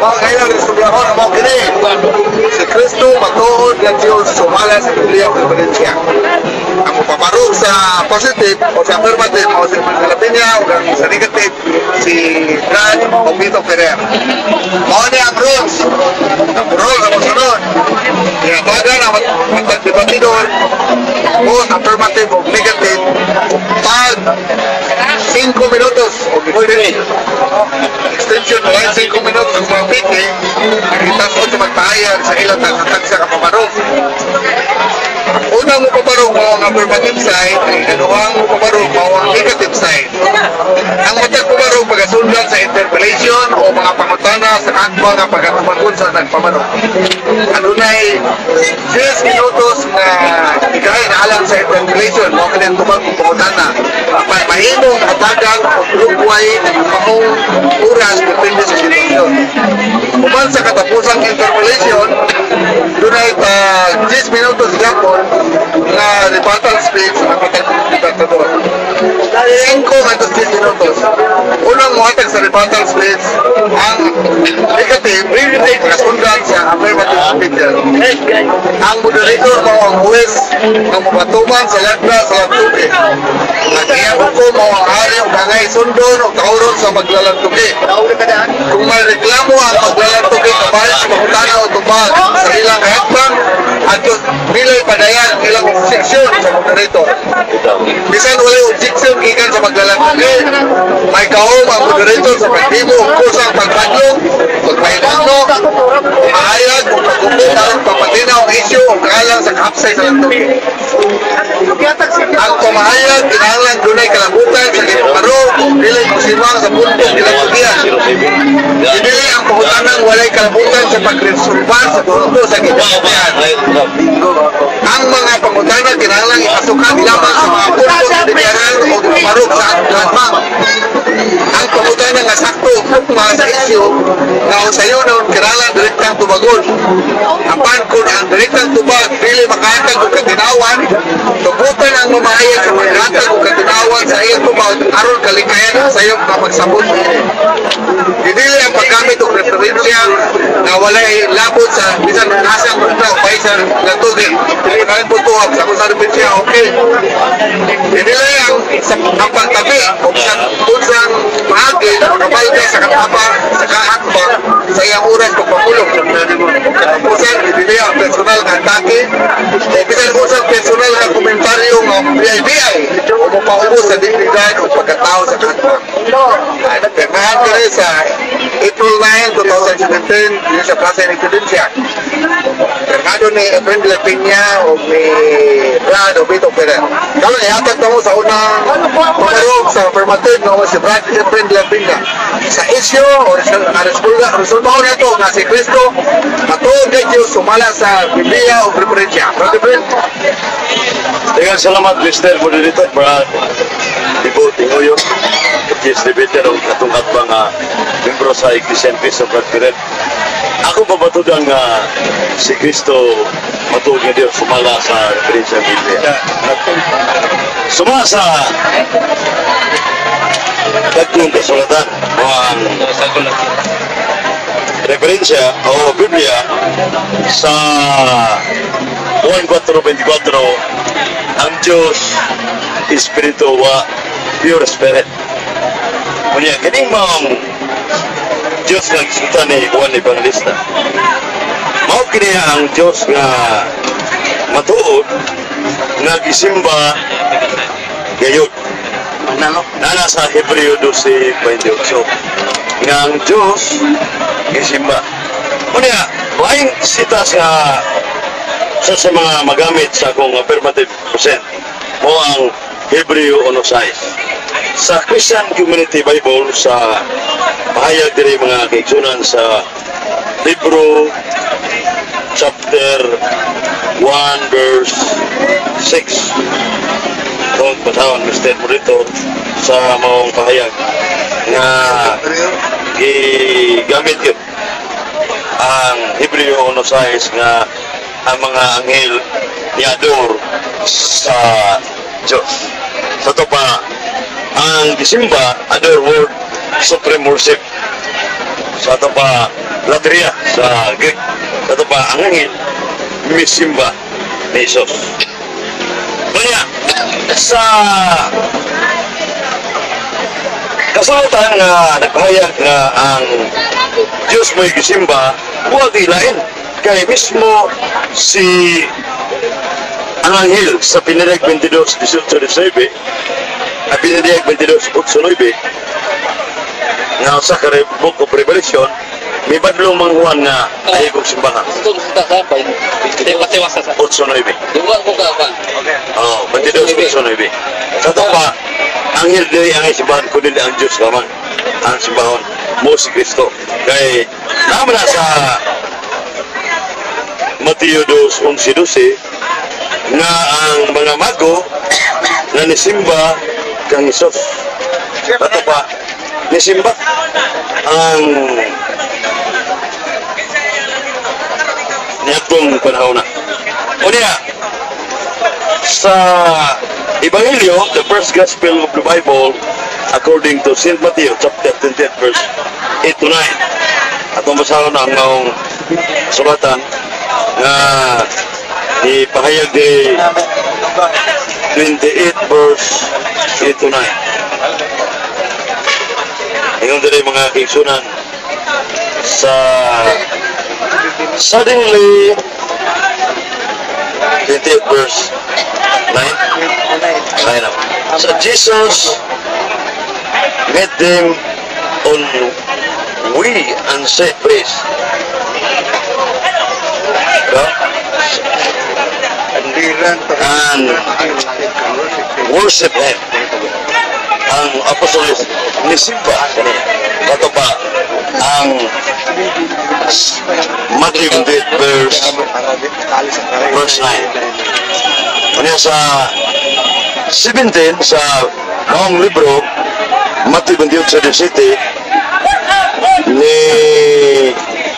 Mga kailang istudyahon ang mga kini. Si Kristo matuod ng Diyos sumala sa Biblia o Referensya. Ang paparog sa positive o sa affirmative o sa Lapinya o sa negative si Brad o Vito Ferrer. Mga niya ang rules. Ang rules ang masunod. Tinabagan ang matagdebatidor o affirmative o negative pag 5 minutos o extension mo lang 5 minutos kung mga piti nakita ko sa magpahayag sa ilang tatag sa kapamarong. Unang mo paparong mo ang affirmative side, kanuhang mo paparong mo ang negative side. Ang matag paparong pagasundan sa interpellation o mga pangutana sa akma nga pagatumagon sa nagpamarong. Adunay 10 minutos na ikahay na alam sa interpellation mo kanang tubag ng pangutana. Mahimong hatagang o grupway mahong oras depende sa sitwasyon. Kuman sa katapusang interpellation, dunay pa 10 minutos gapon na rebuttal speech na patagdebatador. 5 hanggang 10 minutos. Unang muhatag sa rebuttal speech ang negative, kasundan sa affirmative speech. Ang moderator mo ang huwes ang mabatuman sa lagda sa lagtubi. Nag-iabot ko mo ang hari o bangay sundon o kauron sa maglalagtubi. Kung may reklamo ang maglalagtubi kabalit sa pangutana o tubag sa ilang headbang at bilay padayan ang ilang objection sa moderator. Bisan wala objection gikan sa maglalagtubi, may kaom ang moderator sa pagdimo o kusang pagpadlong, pagpahinano, mahayag o pagkupo para papatinaw ang isyu o kalang sa kapsay sa lagtubi. Ang pamahayag, kinahanglan dunay kalabutan sa giparo, bilay musimang sa puntong kilagtubian. Dili ang pangutanan walay kalabutan sa pagresolban sa punto sa gipatubian. Ang mga pangutanan kinahanglan ipasukan lamang sa mga puntong dinyaran o gipamarog sa lamang. Ang pangutanan nga sakto mga sa isyu nga usayo noon kinahanglan direktang tubagon. Apan kung ang direktang tubag dili makahatag og katinawan, tugutan ang mamahayag sa paghatag og katinawan sa iyang tubag aron kalikayan sa iyong kapagsabot. Dili ang paggamit og referensya na walay labot sa bisan nasang punta o paisan nga tugig. Kailangan po tuwag sa kung sa referensya, okay. Dili ang pagtabi o unsang mahagi o kabalga sa katapa sa kahatbang sa iyang oras pagpapulong. Usan, dili ang personal nga atake o bisan usang personal nga komentaryo nga BI o mapaubos sa dignidad o pagkatao sa katbang. Nagpirmahan ko rin sa April 9, 2017 dito sa Plaza ng Presidencia. Pirmado ni Efren de la Peña o ni Brad o Vito Ferrer. Kalau ihatag na mo sa unang pamarog sa affirmative nga si Brad Efren de la Peña. Sa issue o resultaho na ito nga si Cristo matuod kay Diyos sumala sa Biblia o Referensya. Brad Efren? Dengan salamat Mr. Moderator Brad Ibu Tingoyo Yes, debater ang katungkat mga membro sa Iglesia Peso Brad Ferrer. Ako papatudang si Kristo matuod nga Diyos sumala sa Referensya Biblia. Sumala sa dagkong kasulatan o ang referensya o Biblia sa Juan 4:24 ang Diyos Espiritu wa pure spirit. Kunya kining maong Diyos nga gisutan ni Juan Evangelista. Mao kini ang Diyos nga matuod nga gisimba gayud. Nana sa Hebreo 12:28 nga ang Diyos gisimba. Kunya laing sita sa mga magamit sa akong affirmative percent mo ang Hebreo 1:6. Sa Christian Community Bible sa pahayag diri mga kaigsunan sa libro chapter 1 verse 6. Itong patawang Mr. Moderator sa maong pahayag nga gigamit yun ang Hebreo 1:6 nga ang mga anghel niador sa Diyos. Sa ito pa, ang gisimba, other word, supreme worship. Sa ito pa, latria sa Greek. Ito pa, ang angel, misimba ni Isos. Kaya, sa kasulatan nga nagpahayag nga ang Diyos mo'y gisimba, huwag ilain. Kaya mismo si ang anghel sa Pinireg 22:18-19, Pinireg 22:8-9, nga sa Book of Revelation, may badlong manghuan nga ay kong simbahan. Ito kita sa pa. Hindi patiwasa sa. 8-9. Duwa ko ka pa. Oh, 22:8-9. Sa ito pa, anghel dili ang simbahan ko dili ang Diyos lamang. Ang simbahan mo si Kristo. Kaya naman na sa Mateo 2:11-12 nga ang mga mago na nisimba kang Isos. Ito pa, nisimba ang niyatong panahon na. O niya, sa Ebanghelyo, the first gospel of the Bible, according to St. Matthew, chapter 28, verse 8-9. Atong basahan na ang maong sulatan na ipahayag di 28 verse 8-9. Ngayon din ay mga kaigsunan sa suddenly 28 verse 9. So Jesus met them on we unsafe place. And worship him. Ang apostolos nisimba kaniya. Kato pa ang Matthew 28 verse 9. Kaniya sa 17 sa maong libro Matthew 28:17 ni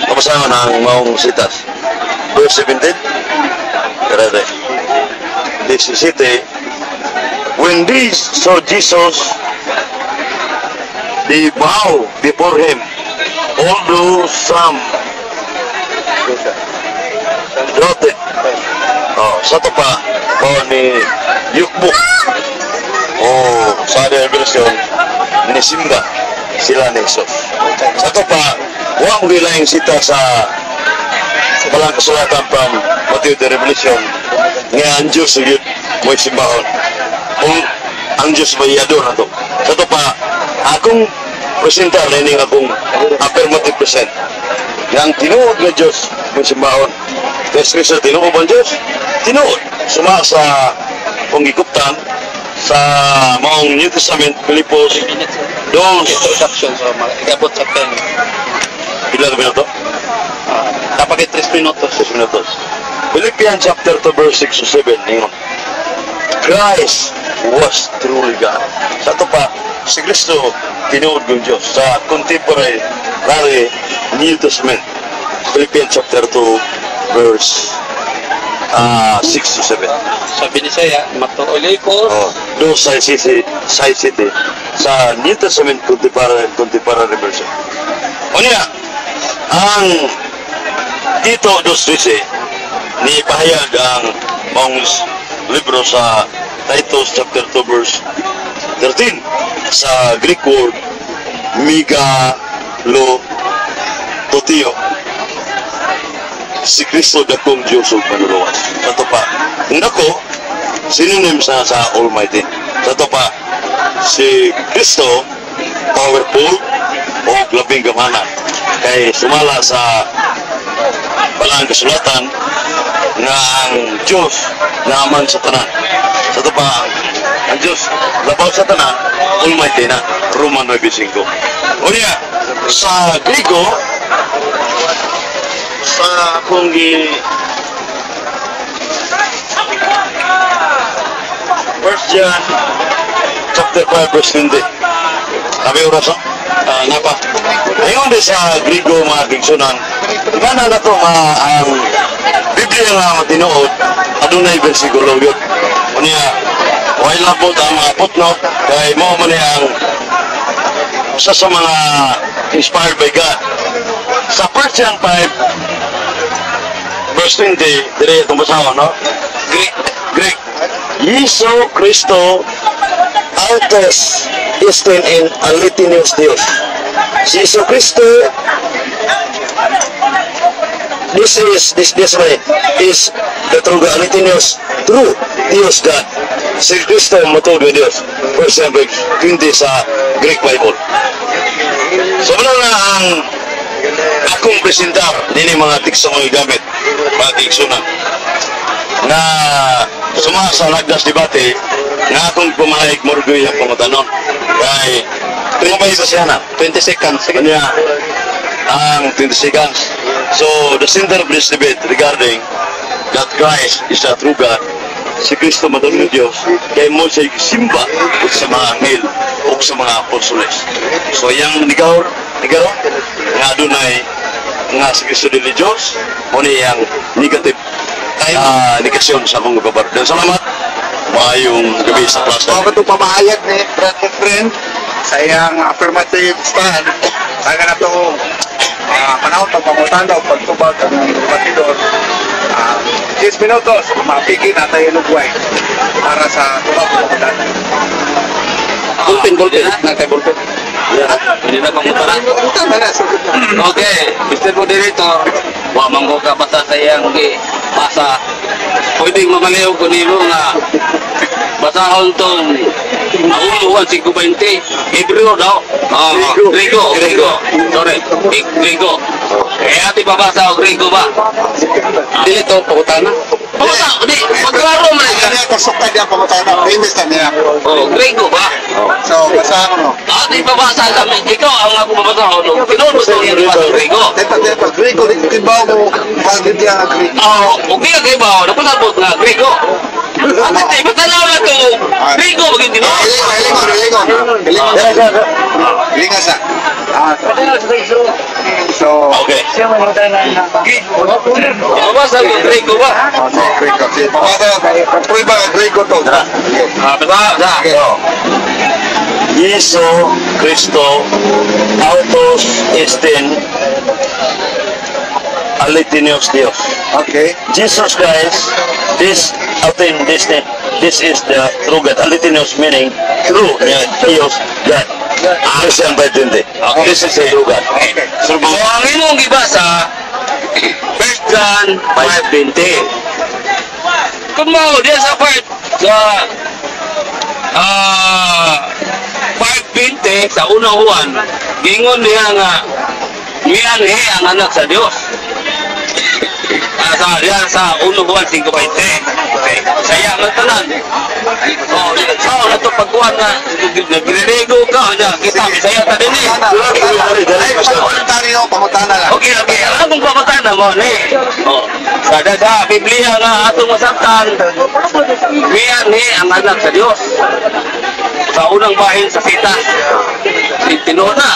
kapasahan ang maong sitas. Verse 17. Karate. This is it. When these saw Jesus, they bow before him, although some doubted. Oh, sa ito pa, ni Yukbuk. Oh, sa revelation, ni Simba, sila ni Jesus. Sa ito pa, huwag mo gilaing sita sa palang kasulatan from Matthew the Revelation nga ang Diyos yun mo'y simbahon kung ang Diyos may ador na ito. Sa ito pa, akong presenta lening akong affirmative present nga ang tinuod na Diyos mo'y simbahon. Kasi Kristo tinuod ang Diyos, tinuod suma sa panggikuptan sa maong New Testament, Pilipos those Introduction so igabot sa 10. ilan na minuto? Dapat 3 minutos. 6 minutos. Philippians chapter 2 verse 6 to 7. Ingon. Christ was truly God. Sa ito pa, si Kristo tinuod ng Diyos sa contemporary New Testament. Philippians chapter 2 verse 6 to 7. Sabi ni saya, matuloy ko. Oh, doon sa city sa New Testament contemporary version. O niya, ang dito dos dice ni pahayag ang maong libro sa Titus chapter 2 verse 13 sa Greek word megalototio. Si Kristo dakong Diyos ug manuluwas. Sa pa, ang dako synonym sa Almighty. Sa pa, si Kristo powerful o labing gamanan kay sumala sa palang kasulatan nga ang Diyos naman sa tanan. Sa ito pa, ang Diyos labaw sa tanan, Almighty na, Roman 9:5. O niya, sa Grigo, sa kung First John chapter 5 verse 20. Kami oras napa. Ngayon din sa Grigo mga kigsunan, gana na ito ang Biblia nga matinuod, adunay versikulo yun. O niya, while labot ang mga footnote, kay mo man ang isa sa mga inspired by God. Sa 1 John 5, verse 20, dire itong basahan, no? Greek. Yesu Kristo autos esten en alitinius Dios. Si Yesu Kristo, this way is the true God, alitinius, true Dios God. Si Kristo matulog na Dios. Verse 20 sa Greek Bible. So, wala na ang akong presentar din mga tikso mo gamit pati sunan na sumasa nagdas debate nga akong pumahig morgoy ang pangutanon kay 20 siya na 20 seconds kanya ang 20 seconds. So the center of this debate regarding that Christ is a true God, si Kristo matulog ng Diyos, kay mo siya simba sa mga anghel o sa mga apostoles. So yang nigaw nga dunay nga si Kristo dili Diyos o niyang negative negasyon sa akong kabar. Dan salamat maayong gabi sa klase. Ako itong pamahayag ni friend sa iyang affirmative stand. Saga na ito panahon ng pangutanda o pagtubag ng batidor. 10 minutos, mapigin na tayo lugway para sa tubag ng pangutanda. Bulpin. Natay bulpin. Hindi na pangutana. Okay, Mr. Moderator, wa mangko ka basta sa iyang basa. Pwedeng mamaliw ko nilo nga basahon tong Ahuluan 520. Hebrew daw. Grigo. Sorry. Grigo. Ati babasa o Grigo ba? Dili to pangutana. Pangutana, di pagklaro man Kanya kasukta niya pangutanda. Famous na niya. Oh, Grigo ba? So, basa ko no. Ati babasa kami. Ikaw ang ako babasahon. Pinon mo sa iyo sa Grigo. Tepa, Grigo, kibaw mo. Bagid niya ang Grigo. Okay ka kayo ba? Napasabot nga, Grigo. Ate, matalaw na to. Grigo, maging dino. Hilingan sa. So, Okay. Mabasa yung Grigo ba? Grigo. Pwede ba Grigo to? Basta. Yesu Kristo autos esten alitinius Dios. Okay. Jesus Christ, this is the true God. Alitinius meaning true Dios God. Christian by 20. This is the true God. So, ang imong gibasa, 1 John 5:20. Kung mo, diya sa part sa 5:20 sa unang Juan, gingon niya nga mianhi ang anak sa Dios. Sa unang Juan 5:20. Saya ang tanan. So, nato pagkuhan na nagririgo ka niya. Kita, saya ta din eh. Pangutana lang. Okay. Anong pamatanan mo ni? Sa Biblia nga atong masabtan, mianhi ang anak sa Dios. Sa unang bahin sa sita, tinuha na.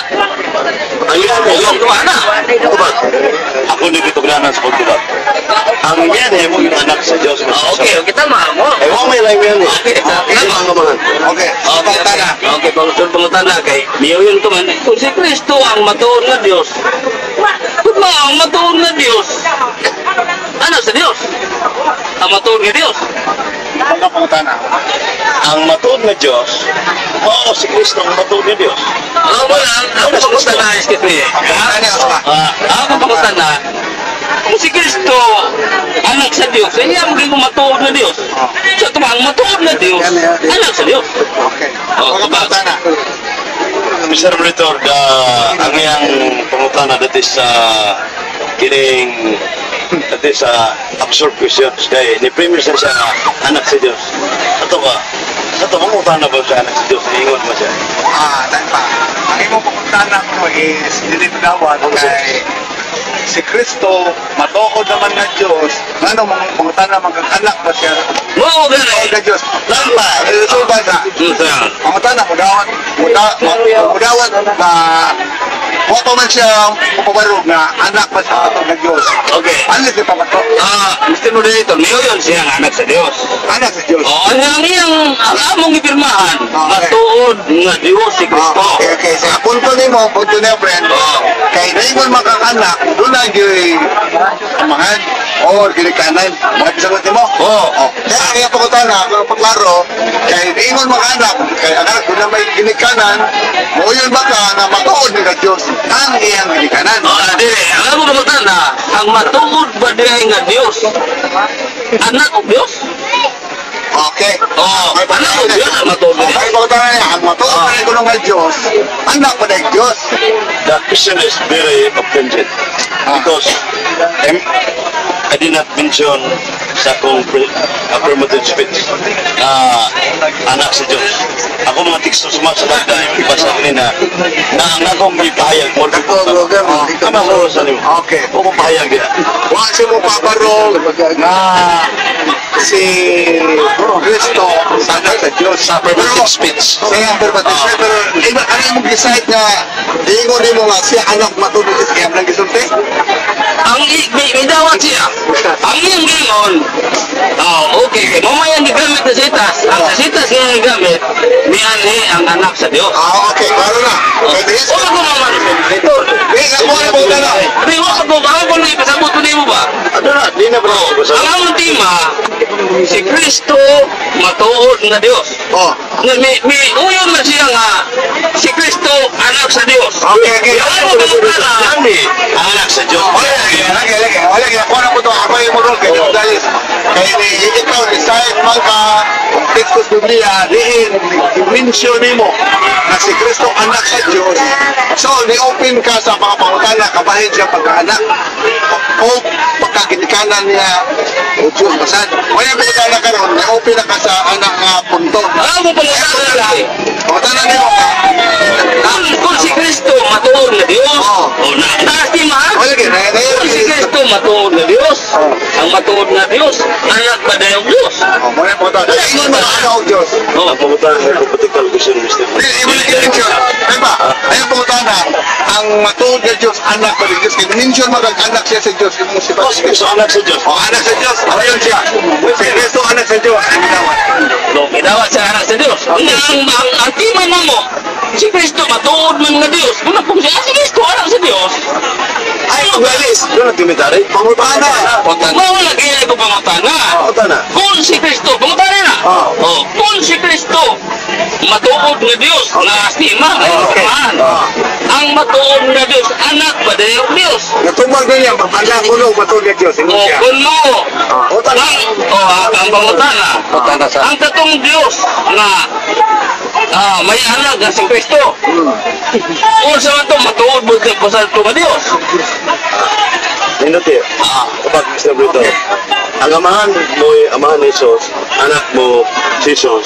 Ayun, tuwa na. Ako dito granas sa pagtubag. Ang yan mo yung anak sa Diyos. Okay, tama mo. Eh, wala may lang yan eh. Okay, tama. Okay. Pangutana. Okay, pangutana kay miyo yun tuman. Kung si Kristo ang matuon na Diyos, kung ang matuon na Diyos, anak sa Diyos, ang matuon na Diyos. Pangutana. Ang matuod na Diyos, oo, si Kristo ang matuod na Diyos. Ako pangutana, excuse me. Ako pangutana, kung si Kristo anak sa Diyos, ay maging matuod na Diyos. So, ang matuod na Diyos, anak sa Diyos. Okay. Pangutana. Mr. Monitor, ang iyang pangutana dati sa kining dati sa absurd questions kay ni-premise siya na anak sa Diyos. Ato ba? Ato pangutana ba siya anak sa Diyos? Ingon mo siya. Tagpa. Ang imong pangutana mo is dinidawat kay si Kristo matuod naman na Diyos. Ano pangutana magkakanak ba siya? Mo Tuod na Diyos. Tagpa. Ilusuban na. Pangutana, mudawat ba Wa pa man siya pabarog na anak pa sa atong ng Diyos. Okay. Alis di pa ba to? Mr. Moderator, niyo yun siya ang anak sa Dios. Anak sa Diyos. O, ang iyang among ipirmahan, Okay. matuod nga Dios si Kristo. Okay. Sa punto niya, friend. Kay Raymond makakanak, doon na yung amahan o ginikanan. Mga pisagot mo? Kaya pa ko na, paglaro, kay Raymond makaanak, kay anak, doon na may ginikanan, o yun ba ka na matuod ni ka Diyos ang iyang ginikanan? Dili, alam mo naman na, ang matuod ba diya nga Dios? Anak o Dios? Okay. Anak o Dios ang matuod ba Okay, diya? pa ko na niya, ang matuod pa rin ko ng Diyos, anak pa ng Diyos. That question is very offensive because I did not mention sa akong affirmative speech anak sa Diyos. Ako mga teksto sumasalag na yung ibasa kanina na ang akong ipahayag mo. Kama ko sa nimo. Okay. O kung pahayag niya. Wa siya mo paparong na si Cristo anak sa Diyos. Sa affirmative speech. Sa affirmative speech. Pero iba, ano yung decide na ingon mo nga siya anak matulog sa kaya ng gisulti? Ang may dawat siya. Ang iyang gingon, okay, mamaya ang gigamit na sitas. Ang sitas nga gigamit, niyanhi ang anak sa Dios. Okay. Klaro na. Pwede yun. Wala ko naman ito. Ako na po na. Abi, wala ko ba? Ako na ipasabot ko mo ba? Ano na, di na ba Ang among tema, si Kristo matuod na Dios. May uyon na siya nga, si Kristo anak sa Dios. Okay. Ang among tema, ang anak sa Diyos. Wala, ako na po ito. Ako yung murong kayo. Dahil ikaw, decide man ka tekstos Biblia, mention mo na si Kristo anak sa Diyos. So, ni-open ka sa mga pangutana, kabahin siya pagkaanak o pagkaginikanan niya o Diyos masad. Wala po ka na karoon, ni-open na ka sa anak nga punto. alam mo pala sa lalaki, Pangutana niyo ka. kung si Kristo matuod na Dios, naastima ha? Wala ka, Kung si Kristo matuod na Dios, ang matuod na Dios, anak ba na yung Dios? Wala po ito. Ingon mo na anak o Diyos. Pamutan ng hypothetical question, Mr. Ayun po na, ang matuod na Diyos, anak pa rin Diyos. Kaya mention mo kang anak siya sa Diyos. Yung si Oh, si Kristo anak sa Diyos. O anak sa Diyos, ayun siya. Si Kristo anak sa Diyos. Ang ginawa. Idawat sa anak sa Dios. Ang tima mo, si Kristo matuod man nga Dios. Kung na siya, si Kristo anak sa Dios. Ay, ugalis. Doon ang timitari. Pangutana. Mawala lagi ko pangutana. Pamutan na. Kung si Kristo, pangutana na. Kung si Kristo matuod nga Dios, na astima, ang matuod nga Dios, anak ba na yung Dios? Natumag na niya, anak mo nung matuod na Diyos. Hindi siya. Kung mo, ang pangutana, ang katong Dios na may anak na si Kristo. Kung sa ito, matuod mo sa ito nga Dios. Minuti. Kapag Mr. Brito, ang amahan mo ay amahan ni Jesus, anak mo si Jesus,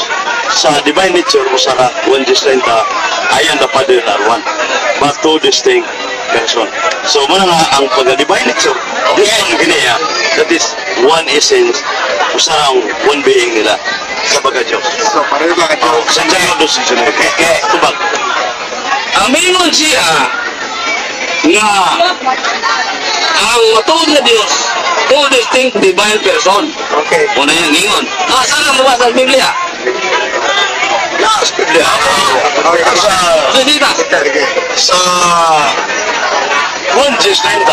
sa divine nature mo sa 1:30, ayan the Father are one. But two distinct person. So, muna nga ang pagka-divine nature, this one kiniya, that is one essence, usarang one being nila sa pagka-Diyos. So, pareho ba ka Diyos? Sa John 2:16. Okay. Tubag. Ang mingon siya nga ang matuod na Diyos, two distinct divine person. Okay. Una yung ingon. Saan ang mabasa sa Biblia? Yes, Biblia. Sa 1:30,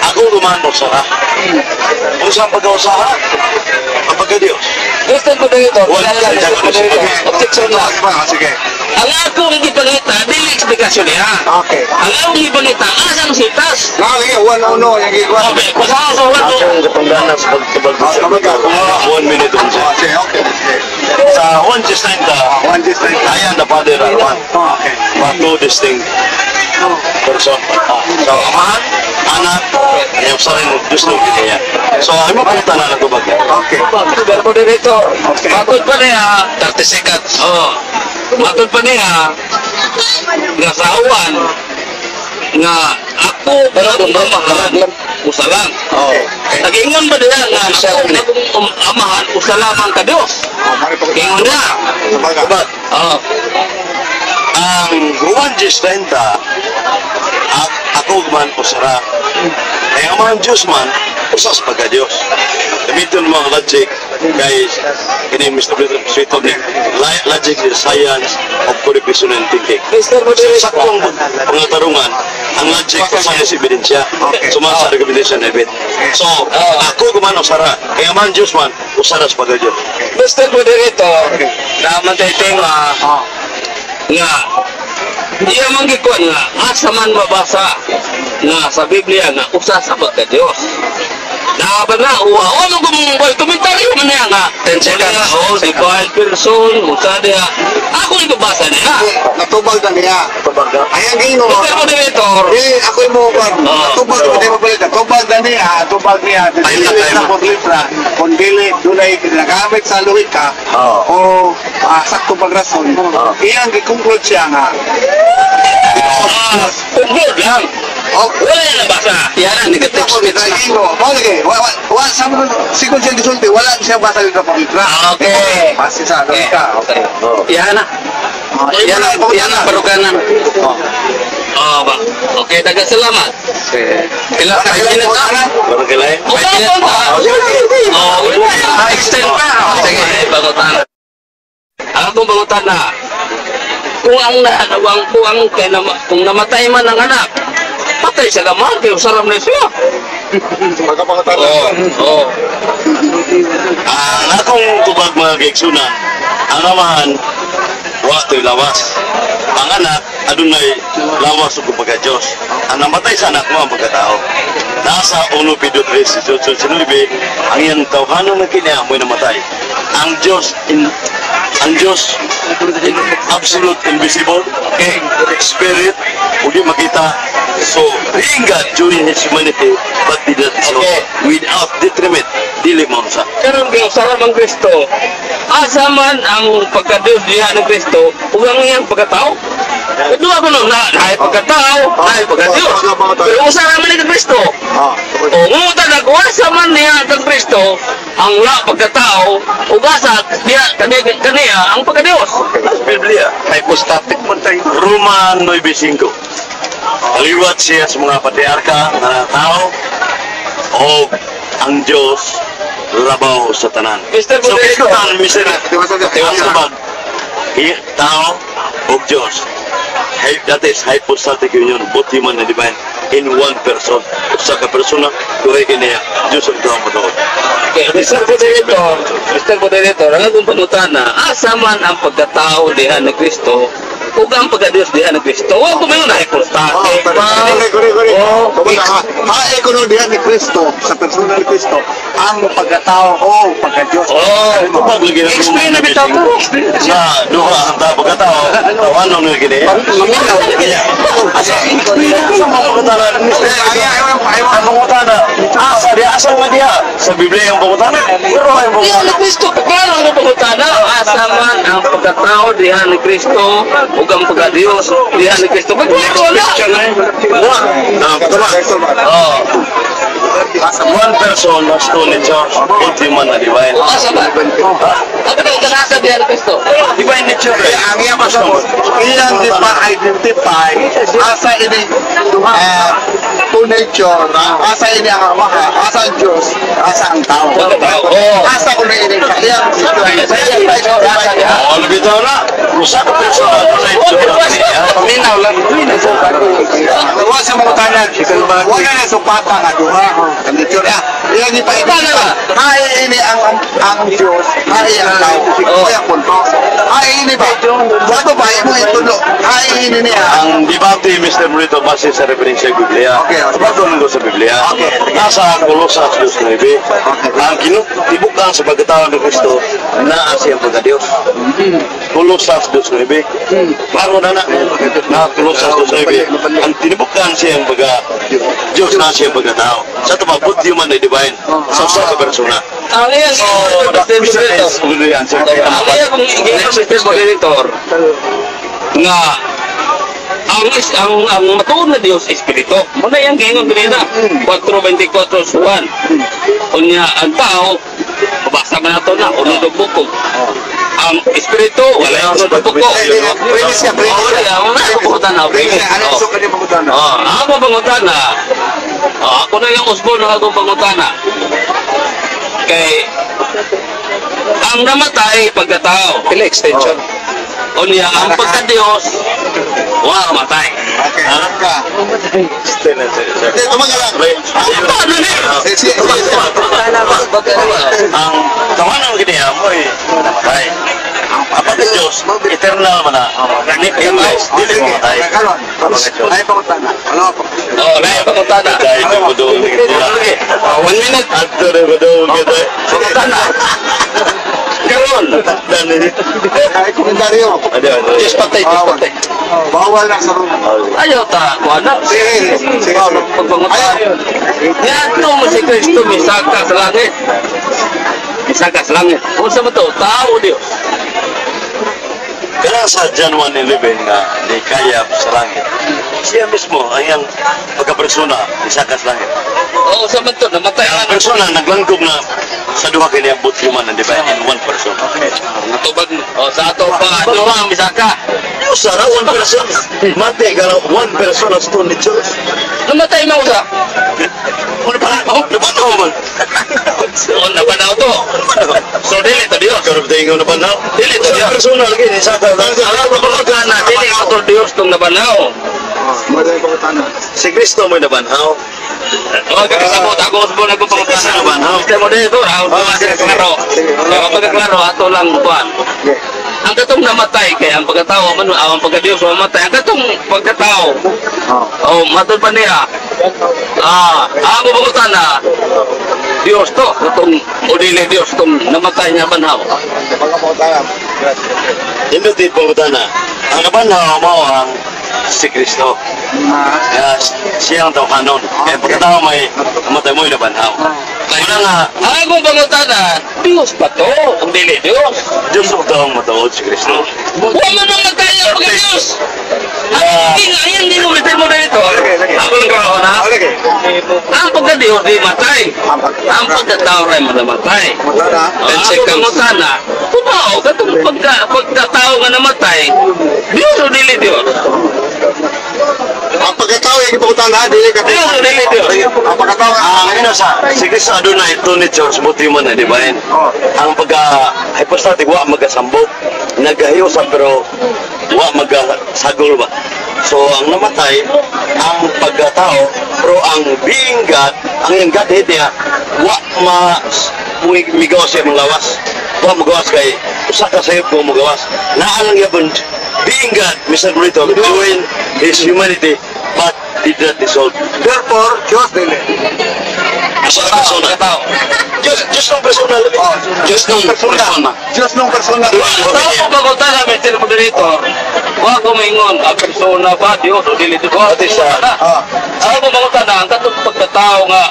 ako lumano sa kung saan pag-ausaha ang pagka-Diyos. Mr. Moderator, Objection lang. Sige. ang akong ipangita, dili eksplikasyon niya. Okay. Ang akong ipangita, asang sitas. Nakakaya, one-on-one yung gigwa. Okay, pasahan sa wala. Action sa pangganas pagtabag sa 1 minute on siya. Okay, okay. Sa 1:30, One just like that. ayan the Father are one. Okay. But two distinct person. So, amahan, anak, yung sarili Diyos nung kiniya. So, ay mapunta na nagubag yan. Okay. Mr. Moderator, matod pa niya, 30 seconds. Matod pa niya, nga sa awan, nga ako usalang. Nag-ingon ba niya nga ako amahan usalamang ka Diyos? Ingon niya. But, ang 1:30, Ako man usara. Kaya ang mga Diyos man, usas pagka-Diyos. Gamitin mga logic, guys, ini Mr. Sweet of logic is science of qualification and thinking. Sa sakong pangatarungan, ang logic ko sa ebidensya. Sumasa recommendation ebit. So, ako guman usara. Kaya man Diyos man, usara sa pagka-Diyos. Mr. Moderator, naman tayo nga iya manggikon nga asa man mabasa nga sa Biblia nga usa sa pagka-Dios. Naba na ano gumungol komentaryo man niya nga 10 seconds divine person usa diha ako ito basa niya Natubag na niya. Ayan gino. Mr. Moderator, Ako yung mo natubag na niya mabalit. Natubag niya. Dili na konflikta. Kung dili, dunay nagamit sa luwika o sakto pagrason. Iyang gikonklud siya nga. conclude lang. Wala na nabasa. Yan na, negative speech na. Siguro siya gisulti, wala siya basa yung kapakitra. Okay. Basi sa luwika. Yan na. Yan na, baruganan. Ba. Okay, dagang salamat. Ilang 5 minutes na? Parang kailangan. Extend pa. Sige, bangutan. Ang itong bangutan na, kung namatay man ang anak, patay siya naman, kaya usaram na siya. Ang akong tubag mga kaigsunan, ang amahan, wato'y lawas. Ang anak, adunay lawas o pagka-Diyos. Ang namatay sa anak mo ang pagkatao. Nasa 1 Pedro 3:18-19, ang iyang tawhanon na kiniamoy namatay. Ang Diyos in absolute invisible, spirit, uli makita. So, being God during His humanity, but did not so without detriment, dili mo sa. Pero ang usaram ang Kristo, asa man ang pagka-Diyos diha ng Kristo, ugang iyang pagkatao. Dua ko nun, nahay pagkatao, nahay pagka-Diyos. Pero usaram man ng Kristo. O ngutan ako, asa man niya ng Kristo, ang pagkatao, ugasa diha kaniya ang pagka-Diyos. Biblia, hypostatic man tayo. Roman 9:5. Aliwat siya sa mga patriarka na tao o ang Diyos labaw sa tanan. Mr. So, Moderator. Mr. Tawag, tao o Diyos. That is hypostatic union, both human and divine, in one person. Sa ka-persona, kuhay kiniya, Diyos ang tawang patuod. Okay, Mr. Moderator, ang akong panutana, asa man ang pagkatao diha ng Kristo, ug ang pagka-Diyos diha ng Kristo. Huwag ko mayon na hypostatic. Haikuno diyan ni Kristo, sa persona ni Kristo, ang pagkatao o pagka-Diyos. Ito pa, Explain na bitaw ko. sa duha ang tao pagkatao, tawanon na kiniya. Sa mga pagkatanan, ang pangutana, asa nga diha? Sa Biblia yung pangutana? Pero ang Diha pangutana. ng Kristo, klaro ang pangutana. Asa man ang pagkatao diha ng Kristo, ug ang pagka-Diyos diha ng Kristo. Klaro One person has two natures, both human and divine. asa ba? Ang pagkatao diha ng Kristo. Divine nature. Ang iya pasabot, iyang di pa identify asa ini two nature, asa ini ang amaha, asa ang Diyos, asa ang tao. Asa ko na ini sa iyang Ano bitaw na? Usa ka personal na nature. Paminaw lang. Wala sa mga tanan, wala na supata nga duha. Ang nature iyang di pa identify. Hay ini ang Diyos, hay ang tao. Kaya punto. Hay ini ba? Bago ba mo itulo? Hay ini niya. Ang debate, Mr. Brito, base sa referensya Biblia. Okay. Pagdunong ko sa Biblia. Nasa Colosas 2:9. Ang tibukan sa pagkatao ng Kristo na siyang pagka-Diyos. Colosas 2:9. Klaro na Colosas 2:9. Ang tinibukan siyang pagka-Diyos na siyang pagkatao. Sa tumabot human na divine. Sa usa ka persona. Ang iyang Mr. Moderator, nga ang matuod na Dios espiritu. Muna yang gingon kanina 4:24:1. Unya ang tao Mabasa man nato na, unod og buko. Ang espiritu, wala yung unod og buko. Premise ka, premise ka. Pangutan na, Premise, ano gusto ka niya pangutan na? Ako pangutana. Ako na yung usbon ng akong pangutana. Kay ang namatay pagkatao. Pila extension. Unya ang pagka-Diyos, matay. Okay. Ha? Stay na, sir. Hindi, tumaga lang. Paano niya? Sige. Ang kawanan gini mo ay namatay. Ang pagka-Diyos, eternal man na. Nipilis, dili mo matay. Karon, ay pangutan na. Ano ako? May pangutana. Dahil ito mo doon. 1 minute. Ato na ba doon kita? Pangutana. Karon. Ay, komentaryo. Diyos patay, Diyos patay. Bawal na sa room. Ayaw ta, kuha Sige. pagpangutana. Yan to mo si Kristo, misaka sa langit. Misaka sa langit. Kung sa mo to, tao Diyos. Kaya sa John 1:11 nga di kaya sa langit. Siya mismo ang iyang pagkapersona isa ka sa langit. Oo, sa mo to, namatay Ang ang persona naglangkog na sa duha kini ang both human and divine in one person. natubag mo. O, sa ato pa, ano ang misaka? Yung sana one person. Mati ka lang one person as to ni Diyos. Namatay mo sa. Ano pa? Napanaw man. So, napanaw to. So, dili to Diyos. Karap tayo nga napanaw. Dili to Sa Diyos. persona lagi ni sa ka. Ang pagpangutana, dili ka to Diyos itong napanaw. Madali pangutan na. Si Kristo mo nabanhaw. O, kakasabot ako sa buwan nagpapangutana naman. Gusto mo dito, ako sa mga klaro. Kaya kapag klaro, ato lang buwan. Ang katong namatay, kaya ang pagkatao, ang pagka-Diyos mamatay, ang katong pagkatao, matod pa niya, ang pagkutana, Diyos to, katong udili Diyos, itong namatay niya banhaw. Mga pangutan. Hindi pangutana. Ang nabanhaw mo ang si Kristo. Kaya siya ang tawhanon. Kaya pagkatao may namatay mo yung nabanhaw. Kaya nga, Ang pagkutana, Diyos pa to, ang dili Diyos. Diyos ang taong matuod si Kristo. Wala namatay ang pagka-Diyos. Hindi mo bitin mo na ito. Ako lang karoon ha. Ang pagka-Diyos di matay. Ang pagkatao rin namatay. Ang pagkutana, kumao, katong pagkatao nga namatay, Diyos o dili Diyos. Ang pagkatao yung ipagutan na, dili ka. Diyos o dili Diyos. Ang pagkatao Ang ina sa si Kristo aduna ito ni Church buti man na divine. Ang pagka-hypostatic wa magasambok, nagahiyosa pero wa magasagol ba. So ang namatay ang pagkatao pero ang being God, ang yung Godhead niya wa migawas siya manglawas. Wa magawas kay usa ka sayop ko magawas. Naalang yapon being God, Mr. Burrito, doing his humanity but did not dissolve. Therefore, Diyos dili. Asa ka persona? Diyos ng persona. Diyos ng persona. Diyos nung persona. Tao ko pagkutana, Mr. Moderator, wa ko maingon, ang persona ba, Diyos o dili Diyos. Ako ko pagkutana, ang katong pagkatao nga,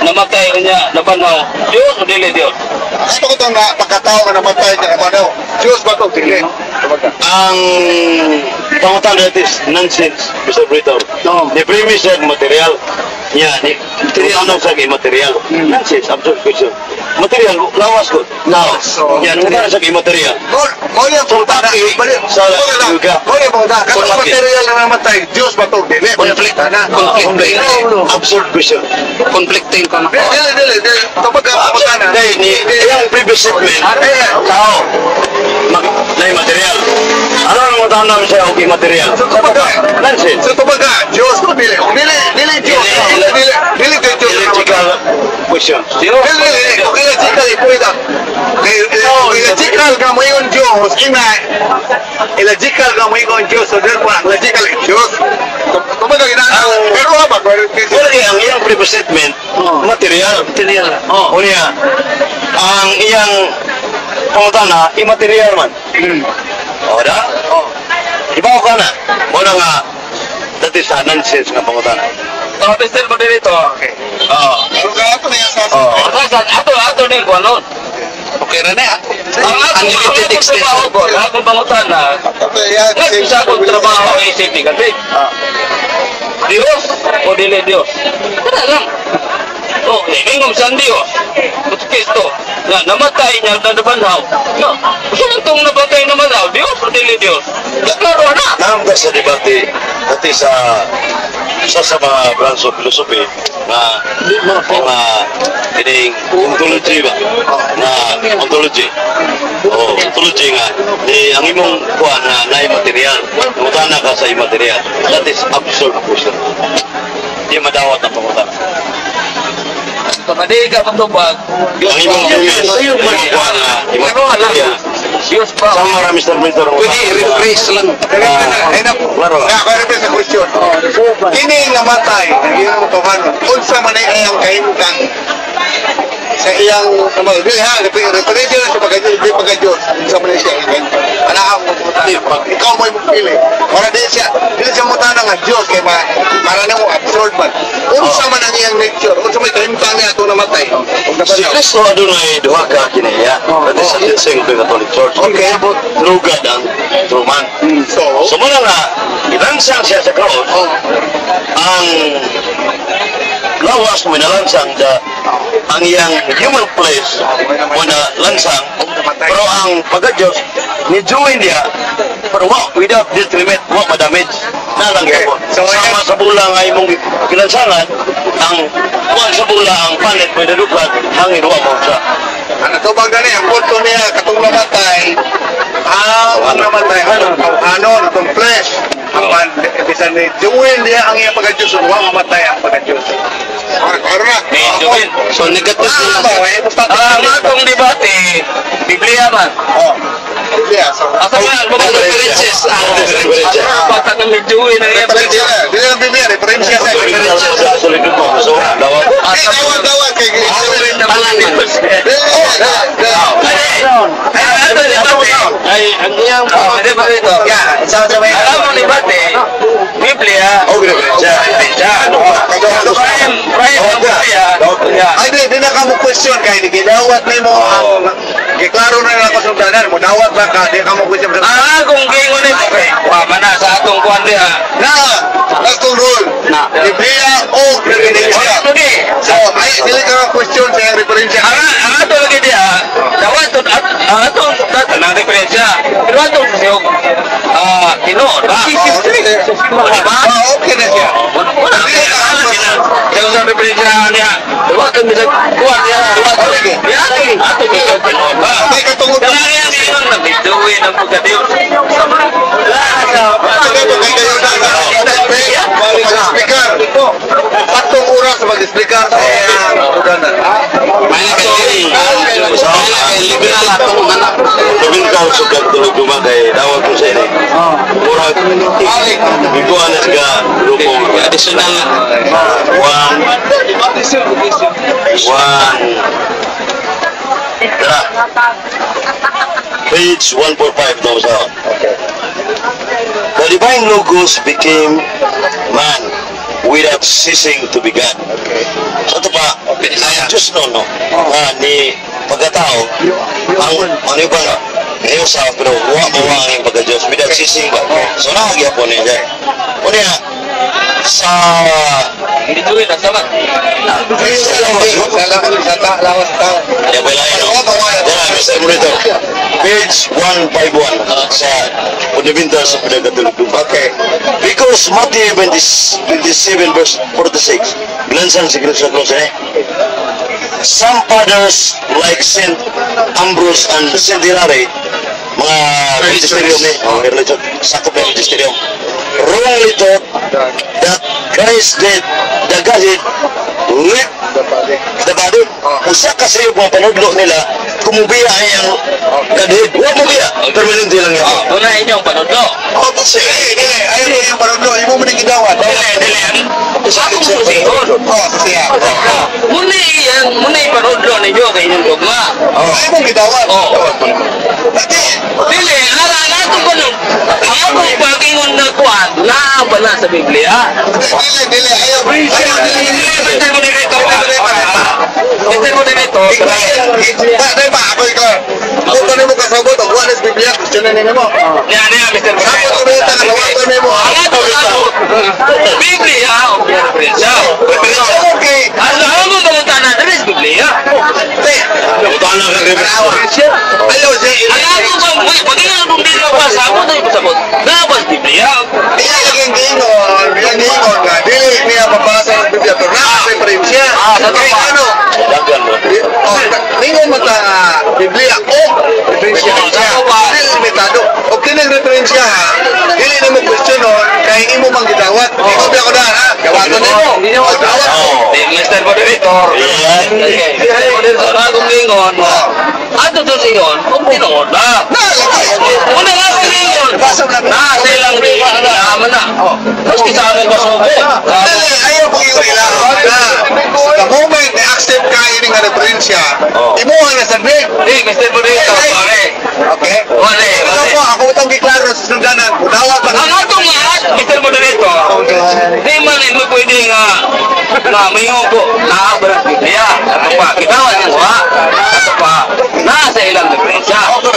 namatay niya, nabanaw, Diyos o dili Diyos. Ang pagkatao na pagkatao nga namatay niya naman Diyos ba ito? Dili. Ang pangutan natin is nonsense, Mr. Burrito. Ni premise yan material. Ni anong sa immaterial. Nonsense, absurd question. Material, lawas ko. Lawas. Yan, kung sa immaterial. Muli ang pagkatao. Sa yuga. Muli ang pagkatao. Katong material na namatay, Diyos ba ito? Dili. Conflicting. Absurd question. Conflicting ka na. Dili. Kapag pagkatao na. Yung previous statement, tao, na material. Ano ang mga tao namin sa'yo, okay, material? Nonsense. Sa tubaga, Diyos ko dili. Dili Diyos. Dili kay Diyos. Illogical question. Dili. Illogical ipuita. Illogical ka mo yung Diyos. Illogical ka mo yung Diyos. So therefore, illogical yung Diyos. Tubaga ginaan. Pero ba? Wala ang iyang previous statement, material. Material. O niya, ang iyang pangutana, immaterial man. O da? Ibaw ka na. Muna nga, that is a nonsense nga pangutana. Mr. Moderator. So kahapon na yung Ato din ko ano? Okay na na. Ang unlimited extension. Ako bangutan na. Nagpisa akong trabaho ang isip ni kasi. Diyos o dili Diyos. Wala lang. Oh, ingom sang Dios. Kristo. Na namatay niya na nabanhaw. No. Sino itong nabatay na nabanhaw? Dios o dili Dios? Klaro na. Naam ka sa debate pati sa mga branch of philosophy na mga ining ontology ba na ontology o ontology nga ni ang imong kuha na naay material mutana ka sa immaterial, that is absurd question. Di madawat ang pangutana. Kapag ka matubag, Ang imong kuha na immaterial Diyos pa. sama ra Mr. Mentor Pwede, rephrase lang. Klaro. Kaya sa question. Kini nga matay, naging tuhan, unsa man ay ayang kahimtang sa iyang referensya na sa pagka-Diyos, unsa man ay siya kahimtang. Anaang mo ikaw mo pili. Para din siya mutana nga Diyos kay para na mo absurd man. Unsa man ang iyang nature, unsa may kahimtang niya itong namatay. Si Kristo adunay duha ka kinaya. That is a teaching of the Catholic Church. Okay. Through God and through man. So muna nga, ilansang siya sa cross, ang lawas mo nalansang ang iyang human flesh mo nalansang, pero ang pagka-Diyos, ni join niya, pero without detriment, madamage. Nalang Okay. yun. So, Sama sa bula nga imong kinansangan, ang kuwan sa bula, ang panet mo nadukat, hangin mo siya. Ano to bang gani ang punto niya katong namatay ang namatay itong flesh ang bisan ni Joel niya ang iyang pagka-Diyos wa mamatay ang pagka-Diyos. Karena So, negative ang atong debate, Biblia man. Biblia. So, Asa man, mga references. Patag ng medyo na iya referensya na. Dili ang Biblia, referensya sa Solid mo. So, dawat. Dawat kay Ay, ang iyang debate ito. Alam mo debate, Biblia, Brian ang Biblia. Ay, di na ka mo question kay di gidawat ni mo ang giklaro na lang ko sundanan mo dawat ba ka di ka mo question Kung gingon ni mo kay, wama na sa atong kuwan diha. na atong rule Na. Biblia o referensya. Lagi. So, ay dili ka nga question sa referensya. Ang ato lagi diha, dawat ang atong tanang referensya. Pero atong siyog, Kino, ba? Diba? Okay na siya. Wala kaya sa referensya niya. Dawat ang bisag kuwan niya. Dawat ang lagi. Ato bisag Kino, ba? May katungod na Kaya yan yung nabituin ang pagkadiyon. mag-explicar. Patong oras sa mag-explicar sa udanan. Liberal atong anak. Sabihin ka, sugat tulog gumagay, dawag ko sa ini. Murag, ikuan na siya, grupo. Additional One. Tara. Page 145 daw sa. The divine logos became man without ceasing to be God. So ito pa, Diyos no, ni pagkatao, ang ano ba na, ngayon sa pero huwa ang pagka-Diyos without ceasing ba. So nakagyapon niya. O niya, sa Bituin ang sabat. Lawas tao. ya balayan no. Dara Mr. Monitor. Page 151 sa Fundamentals of the Catholic Faith. Okay. Because Matthew 27 verse 46. Bilansan si Kristo sa some fathers like Saint Ambrose and Saint Hilary, mga magisterium ni, religion, sakop ng magisterium, wrongly taught that Christ did the Godhead with the body. Usa kasi yung mga panudlo nila, kumubiya ay ang Godhead. Huwag mubiya, permanente lang yan. Una inyong panudlo. Kasi, ayaw mo yung parang doon, mo maning gidawat. Dili. Ako po sigon. Siya. Muna yung panudlo ninyo kay inyong dogma. Ayaw mong gidawat. Dili, nato ko nung ang akong pag-ingon na kuwan, naabala sa Biblia. Dili, ayaw. Ito mo dito. Ito mo dito. Dahil ba, ako ikaw. Kung ano mo kasabot, ang buwan is Biblia, question na mo. Yan, Mr. Sabot ko rin, talagang mo. Ang ato Biblia o Biblia. Okay. Ano mo mga Kay ano? Dagan mo. Oh, ningon mo ta Biblia o referensya siya. Dili limitado. O kining referensya ha. Dili nimo questionon kay imo mang gidawat. Ikaw biya ko na ha. Gawaton nimo. O dawat. Mr. Moderator. Ayan. Okay. Mr. Moderator, akong lingon. Ato to siyon, kung tinungod na. Una nga akong lingon. Na, silang di. Naman na. Tapos kisama ko subo. Dili ayaw pag iwala na. The moment na accept ka ini nga referensya, imo na sabik. Di, Mr. Moderator, pare. Okay? Wale, Ano wale. po, ako itong giklaro sa sundanan. Dawat pa. Ang atong lahat, Mr. Moderator, di man mo pwede nga mayroon ko nakabarat Biblia. Ato pa, kitawan yung wa. Ato pa, nasa ilang diferensya. Ato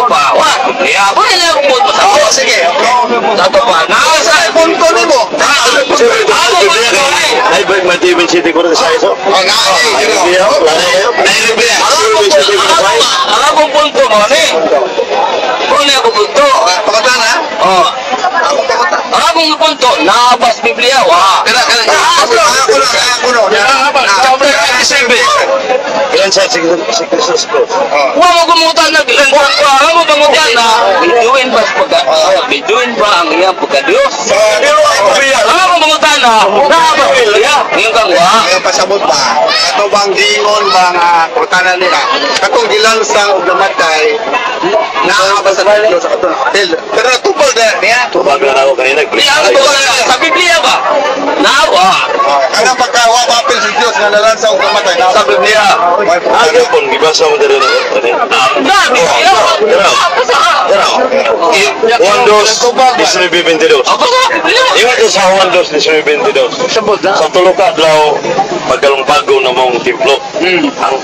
pa, wa, Biblia. Wala akong punto sa Oo, ko. sige. Ato pa, nasa Punto nimo. Ako punto ni. Ay, ba Matibin City ko rin sa iso? Oh, nga, Biblia, wala kayo. Ang akong punto mo ni. Kung ako punto. Pakatan ha? Oh, Ako pakatan. ang akong punto, nabas Biblia, wa. Ako Ilan sa si Christmas ko? Wa mo gumutan na bilang ko. Wa mo gumutan na biduin ba biduin ba ang iyang pagka-Diyos? Wa mo gumutan na nabas Biblia. Ngayon kang wa. Ang pasabot ba? Ato bang giingon ba nga kurtanan nila? Katong gilansang og namatay, nakakabasa na dito sa katong hotel. Pero natubal na niya. Tubag na ako kanina. Di ako sa Biblia ba? Nawa. Kada pagkawa mapil sa Diyos nga nalansang og namatay. Sa Biblia. May Ako kurtanan. pun, gibasa mo dali na. Na Biblia. Tara. 1, 2, 1922. Ako sa Biblia. Iwan ito sa 1, 2, 1922. Sa tulog adlaw, pagkalumpago na mong templo. Ang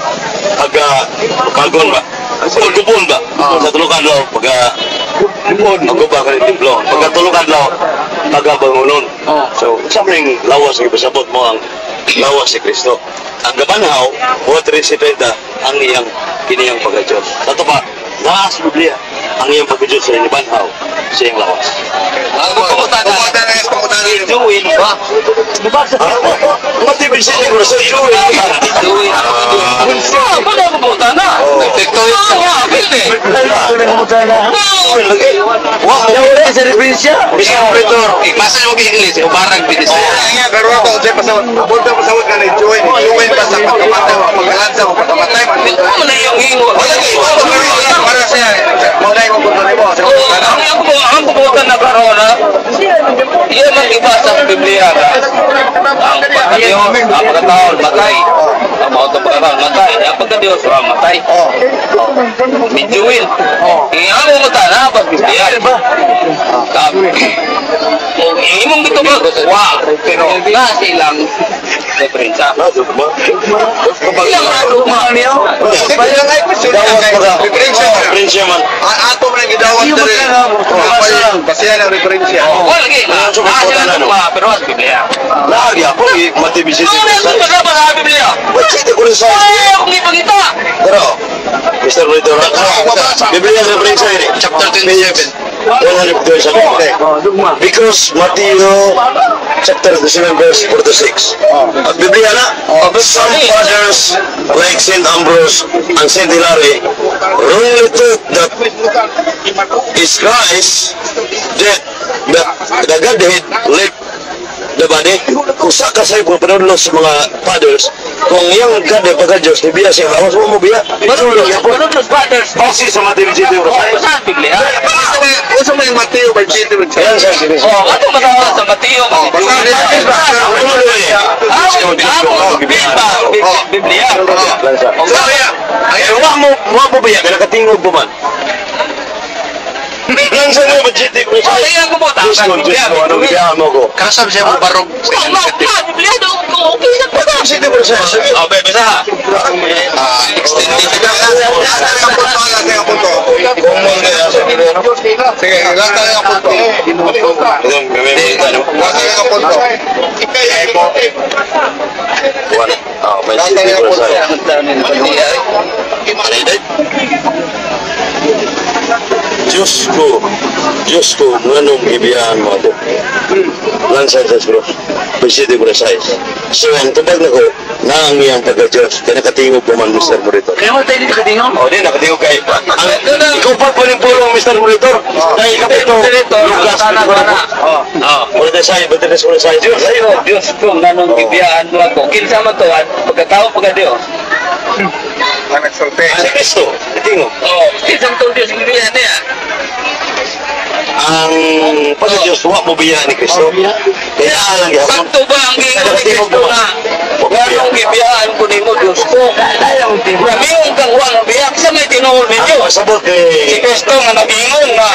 pagkalumpagon ba? Pagkupon ba? Sa tulog adlaw, magkuba ka ng templo. Pagkatulog adlaw, pagkabangunon. So, something lawas ang ipasabot mo ang lawas si Kristo. Ang gabanhaw, buhat rin si Penta, ang iyang kiniyang pagka-Diyos. Tato pa, lakas Biblia, ang iyang pagka-Diyos sa inibanhaw, sa iyang lawas. Ako pumutanan. Pumutanan. Biduin ba? Matibig siya ko sa Joel. Biduin. Pwede ako pumutana. Victory. Pwede. Wala sa referensya. Bisa operator. Ikmasa mo kay English, ubarang bilis. Nga pero ako sa pasawat. Punta pasawat ka ni Joy. Joy pa sa pagkamatay, pagkalansa mo pagkamatay. Ano na yung hingo? Wala kay para siya. Mo na yung punto nimo. Ang pupunta na karoon na, yan ang iba sa Biblia ka. Ang pagka-Diyos, ang pagkataon, matay. Ang mga pagkataon, matay. Ang pagka-Diyos, matay. Biduin. Ang mga tana, pag Biblia. Kung imong ito ba, pero na silang diferensya. Ilang luma niyo? Kaya nga question ka. Referensya man. Ato man gidawat diri. Basihan ang referensya. Wala lagi. Sila luma, pero sa Biblia. Lagi ako, matibig siya. Ano na ito ba sa Biblia? Ba't siya ko rin sa... Ay, akong ipangita. Pero, Mr. Ritor, Biblia sa referensya ini. Chapter 27. 127. Because Matthew chapter 27 verse 46. At Biblia na, some fathers like Saint Ambrose and Saint Hilary wrongly taught that is Christ that the Godhead left the body. Kung sa kasay po panunod sa mga fathers, kung yung Godhead pagka-Diyos, nibiya siya, lawas mo biya. Manulog yan po. Manulog fathers. Kasi sa Matthew 27 verse Sa Biblia. Usa man yung Mateo by Peter. Ayan siya, sige. Ano masawa sa Mateo? Biblia. Ay, wa mo biya, kaya nakatingog po man. Lang sa mga budget ko sa Ay, ang kumota. Biblia mo ko. Kasab siya mo barog. Biblia daw. Okay na pa. Sige po sa sige. Okay, basta. Sige, lata na ang punto. Lata na ang punto. May sige po sa Diyos ko, nganong ibiyahan mo ako. Lang sa Jesus. Presidente Buenos-Aires. So, ang tubag na ko, na ang iyang pagka-Diyos, kaya nakatingog po man, Mr. Monitor. Kaya mo tayo dito katingong? O, di, nakatingog kayo. Ikaw pa po rin pulong, Mr. Monitor. Dahil ka po ito, Lucas, Buenos-Aires, Buenos-Aires. Diyos ko, nanong bibiyaan mo ako. Kinsa man to, pagkatao pagka Diyos. Ang nagsulti. Si Cristo, natingog. Oh, kinsang to Diyos bibiyaan niya. Ang pagka-Diyos, huwag mo biyaan ni Cristo. Kaya alang yan. Sakto ba ang gingon ni Kristo nga? Ganong gibiyaan ko ni mo, Diyos ko. Namingong kang wang biyak sa may tinuol ni Diyos. Sabot Si kay... Kristo nga nabingon nga.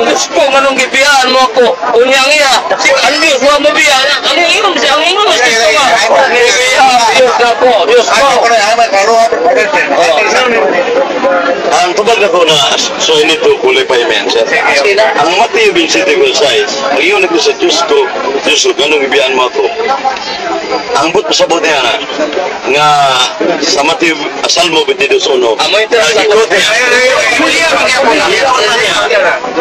Diyos ko, ganong gibiyaan mo ako. Unyang iya. Ang Diyos mo mabiyaan. Ang ingon siya, ang ingon si Kristo nga. Gibiyaan, Diyos na ko, Diyos ko. Ako na ay magkaroon. Ang tubag na ko na, so I need to qualify men, sir. Ang Mateo 27:6, mag-iyon ko sa Diyos ko, ganong ibiyaan mo ako. Ang but sa buti nga sa Mateo, Salmo 22:1. Amo interest Ang ako. ikot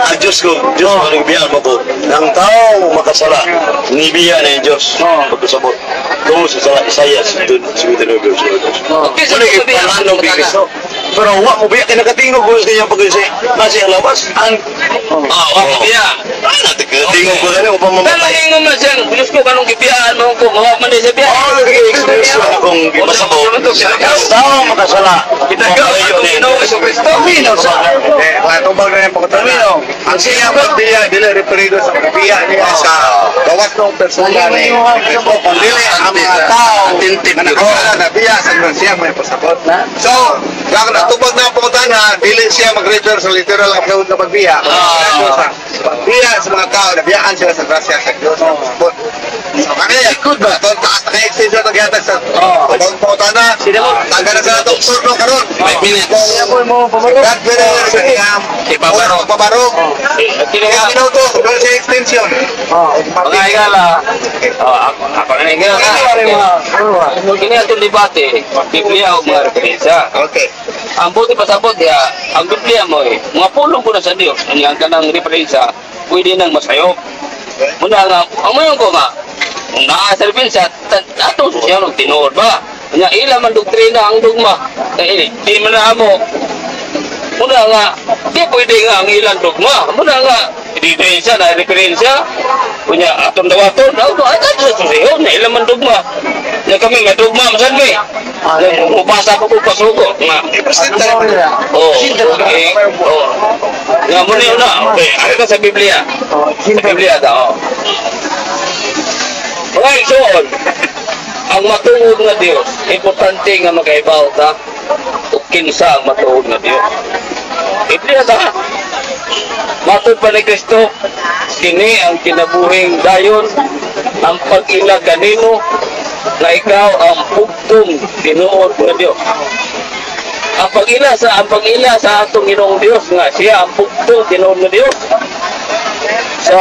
ang Diyos ko, ganong ibiyaan mo ko. Ang tao makasala, nibiyaan na yung Diyos. Pagkasabot. Tungo sa sala, Isaias 59:2. Okay, sa Muna mga biyaan ipalanong Kristo. Pero wak mo biya kinakatingog ko sa kanyang pag-isay. Nasa yung labas. Ang... biyaan. Natin kinatingog ko rin. Upang Pero mamatay. ingon man siya, Diyos ko, ganong gibiyaan mo ako. Mawag man din sa biyaan. Nag-i-express ko akong gimasabog. Ang tao makasala. Makayo ni Kristo. Minaw sa... Matubag na yung pagkatalo. Ang siya pagbiya, dili referido sa pagbiya niya sa gawas ng persona ni Kristo. Kung dili ang mga tao na nakawala na biya sa siya may pasabot. So, kung natubag na ang pagkatana, dili siya mag-refer sa literal ang pagkatalo na pagbiya. Pagbiya sa mga tao, nabiyaan sila sa grasya sa Diyos ng pasabot. So, kanina, ito taas na ka-extension ng gatag sa pagkatana. Taga na sa itong surno karon. 5 minutes. God willing, kanina, pabarog. Kaya minuto, doon siya extension. Mga higala, ako na higala. Kini atong debate, Biblia o mga referensya. Okay. Ang buti pasabot ya, ang Biblia mo mga pulong ko na sa Dios, ang kanang referensya, pwede nang masayop. Muna nga, ang mayon ko nga, kung nakasalpin sa atong sosyal, tinuod ba? Kanya ilang man doktrina ang dogma. Kaya di man na mo. Muna nga, di pwede nga ang ilang dogma. Muna nga, referensya na referensya. Kunya atong dawaton, ay sa sosyal, na ilang man dogma. Na kami nga dogma, masan kay? Mupasa ko kung pasuko. Oh, okay. Oh. Nga muna yun na. Okay, ako ka sa Biblia. Sa Biblia ta, oh. Mga igsoon, ang matuod nga Dios, importante nga magkaibaw ta o kinsa ang matuod nga Dios. Biblia ta, matuod pa ni Kristo, kini ang kinabuhing dayon, ang pag-ila kanimo, na ikaw ang pugtong tinuod nga Dios. Ang pag-ila sa atong Ginoong Dios nga siya ang pugtong tinuod nga Dios. Sa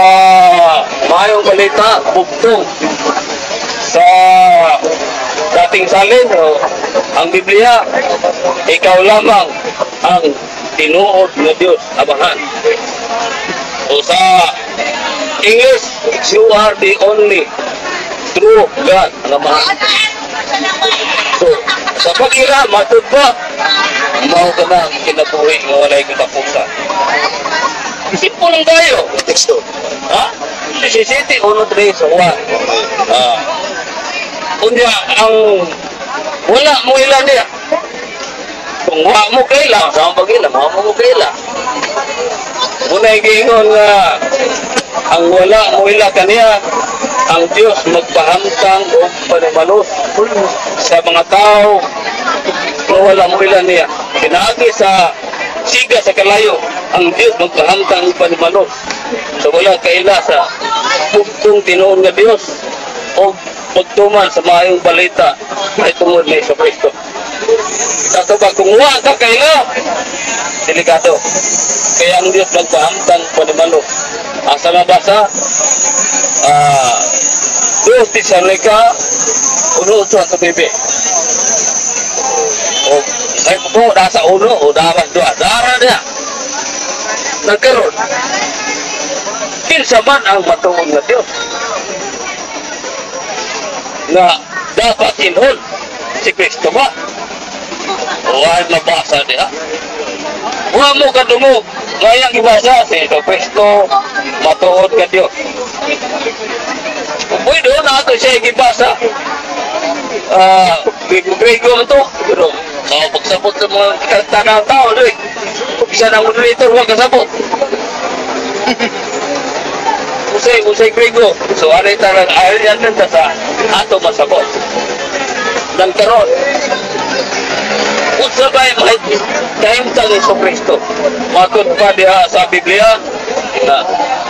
mayong balita, pugtong sa dating salin, ang Biblia, ikaw lamang ang tinuod na Diyos, abahan. O sa English, you are the only true God, abahan. So, sa pag-ira, matod pa, mao ka na kinabuhi nga walay katapusan. Simple lang tayo. Teksto. Ha? 17, 1, 3, so 1. Kunya, ang wala mo ilan niya. Kung wala mo kaila, sa pag-ila, wala mo kaila. Muna igingon nga, ang wala mo ila kaniya, ang Diyos magpahamtang o panimalos sa mga tao kung wala mo ila niya. Pinaagi sa siga sa kalayo, ang Diyos magpahamtang o panimalos. So wala kaila sa bugtong tinuon nga Diyos o pagtuman sa mayong balita ay tungod ni Iso Kristo. Kato ba kung wala ka kaila, delikado. Kaya ang Diyos nagpahamtang panimalos. Asa mabasa? Diyos di Sanika, uno sa tubibi. O, ay po, nasa uno, o dapat doa. Dara niya. Nagkaroon. Kinsa man ang matuon na Diyos. nga dapat inhol si Kristo ba? Huwag mabasa diha. Huwag mo kadungog. Ngayang ibasa si Kristo matuod ka Diyos. Pwede na ito siya ibasa. Grego mo ito. Pero pagsabot sa mga tanang tao, isa ng moderator, huwag kasabot. Usay Grego. So, ano yung talagang ayaw yan nanda sa ato masabot. Nang karon. Kung sabay, kahit ang Iso Kristo. Matod pa diha sa Biblia, na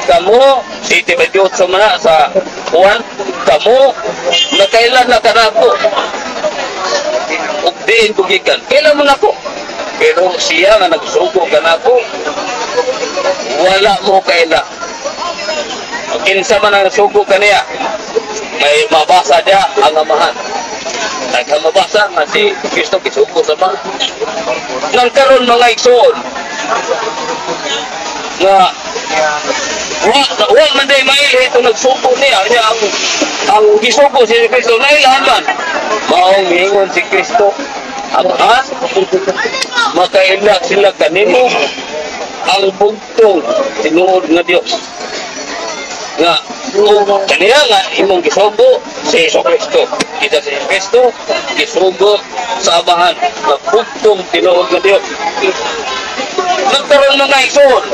kamo, si Tibetiot sa mana sa Juan, kamo, nakailan na kanako. Ugdiin tugikan. Kailan mo nako? Pero siya nga nagsugo kanako, wala mo kailan. Kinsa man ang sugo kaniya, may mabasa dia ang amahan. Nagkamabasa nga si Kristo kisugo sa mga. Nang karon mga igsoon, nga wag man day maili ito nagsugo niya ang gisugo si Kristo na ilahan man maong hingon si Kristo amahan makailag sila kanimo ang bugtong tinuod nga Dios nga kaniya nga imong gisugo si Iso Kristo kita si Kristo gisugo sa amahan nga bugtong tinuod nga Dios. Nagkaroon mga igsoon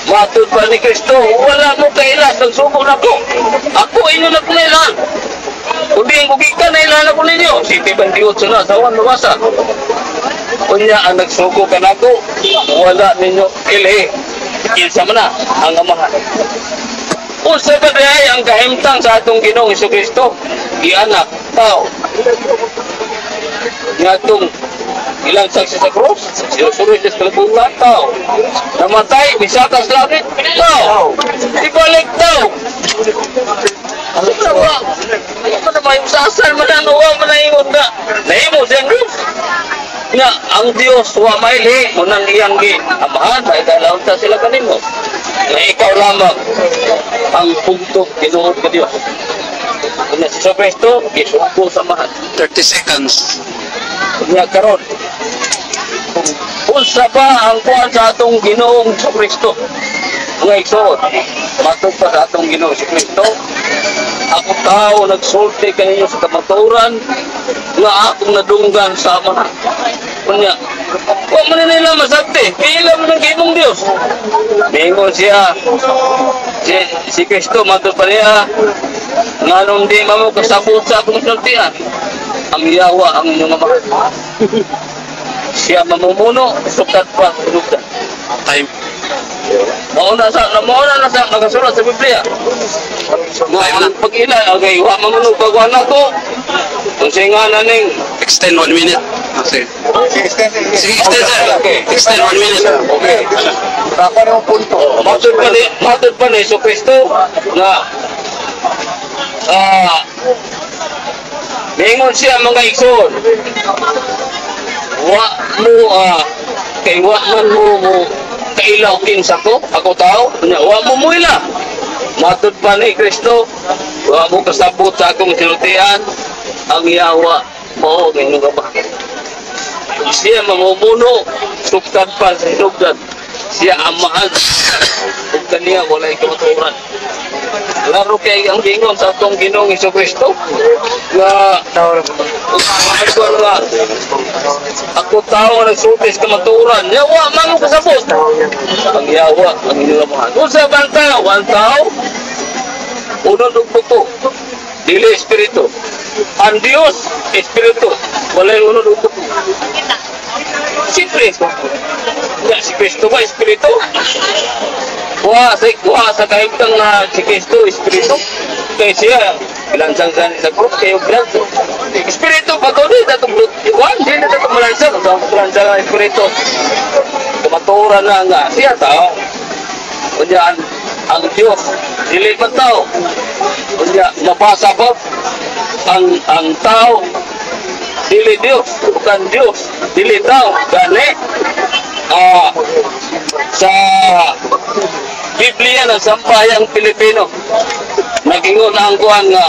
matod pa ni Kristo, wala mo kailas nagsugo na ko. Ako inyo na kunailan. Kundi ang kugikan na ilan ako ninyo. Si Tibetiot na sa Juan nabasa. Kunya ang nagsugo ka na ko, wala ninyo ilhi. Kinsa man na ang amahan. Unsa ba diay ang kahimtang sa atong Ginoong Jesucristo? Gianak tao. Ngatong ilang saksi sa krus, sinusunod sa kalabutan, tao. Namatay, misakas langit, tao. Ibalik tao. Ano ba? Ano na may usasal man ang uwa man na ingon na. Nahimo siyang Diyos. Nga, ang Diyos, wa maili, munang iyang amahan, dahil dalaunta sila kanimo. Na ikaw lamang ang punto, tinuod ka Diyos. Kung si Jesucristo, isuko sa mahal. 30 seconds. Kanya karon. Unsa ba ang kuan sa atong Ginoong Jesucristo? Mga igsoon, matod pa sa atong Ginoong Jesucristo, ako tao nagsulti kaninyo sa kamaturan nga akong nadunggan sa amahan. Kunya, huwag mo nila masakti. Kailan mo ng kimong Diyos. Mingon siya, si Kristo, matod pa niya, nga nung di mo kasabot sa akong sultian, ang yawa ang inyong amahan. Siya mamumuno, sukat pa, sukat. Time. Mauna na sa nakasulat sa Biblia. Mauna pag-ila, okay, wa mamunog pagwan ako. Kung siya nga naning Extend 1 minute. Okay. Sige, extend sir. Okay. Extend 1 minute. Okay. Dapat yung punto. Matod pa ni Jesucristo na mingon siya mga igsoon. Wa mo kay wa man mo kailaw kinsa ko ako tao nya wa mo muila. Matod pa ni Kristo, wa mo kasabot sa akong sinultian ang yawa mo inyong kabahan. Siya mamumuno sukad pa sa hinugdan. Siya amahan ug kaniya walay kamaturan. Laro kay ang gingon sa atong Ginoong Jesucristo nga ako tao nga nagsulti sa kamaturan yawa man mo kasabot ang yawa ang inyong amahan. Unsa bang tao? Ang tao unod ug buto dili espiritu. Ang Dios espiritu walay unod ug buto. Siyempre si Kristo ba espiritu? Wa sa kahimtang na si Kristo espiritu kay siya bilansang sa krus kayo bilansang espiritu pa to din datong iwan din na datong malansang sa bilansang ang espiritu kumaturan na nga siya tao kunya ang Diyos dili pa tao kunya mapasa pa ang tao dili Diyos bukan Diyos dili tao gani sa Biblia ng Sambayang Pilipino nagingon ang kuhan nga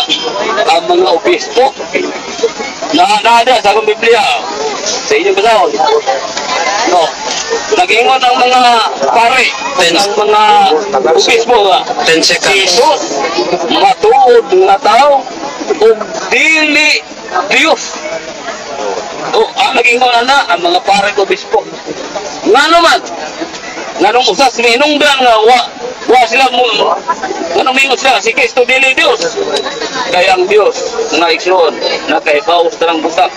ang mga obispo na nada sa akong Biblia sa inyong basahon. No. Nagingon ang mga pare, ang mga obispo nga 10 seconds. Jesus matuod nga tao ug dili Dios. Ang nagingon na ang mga pare ko obispo. Nga naman nganong usas minungdan nga wa sila mo nganong mingon sila si Kristo dili Dios kaya ang Dios nga igsoon nakaibaw sa tanang butang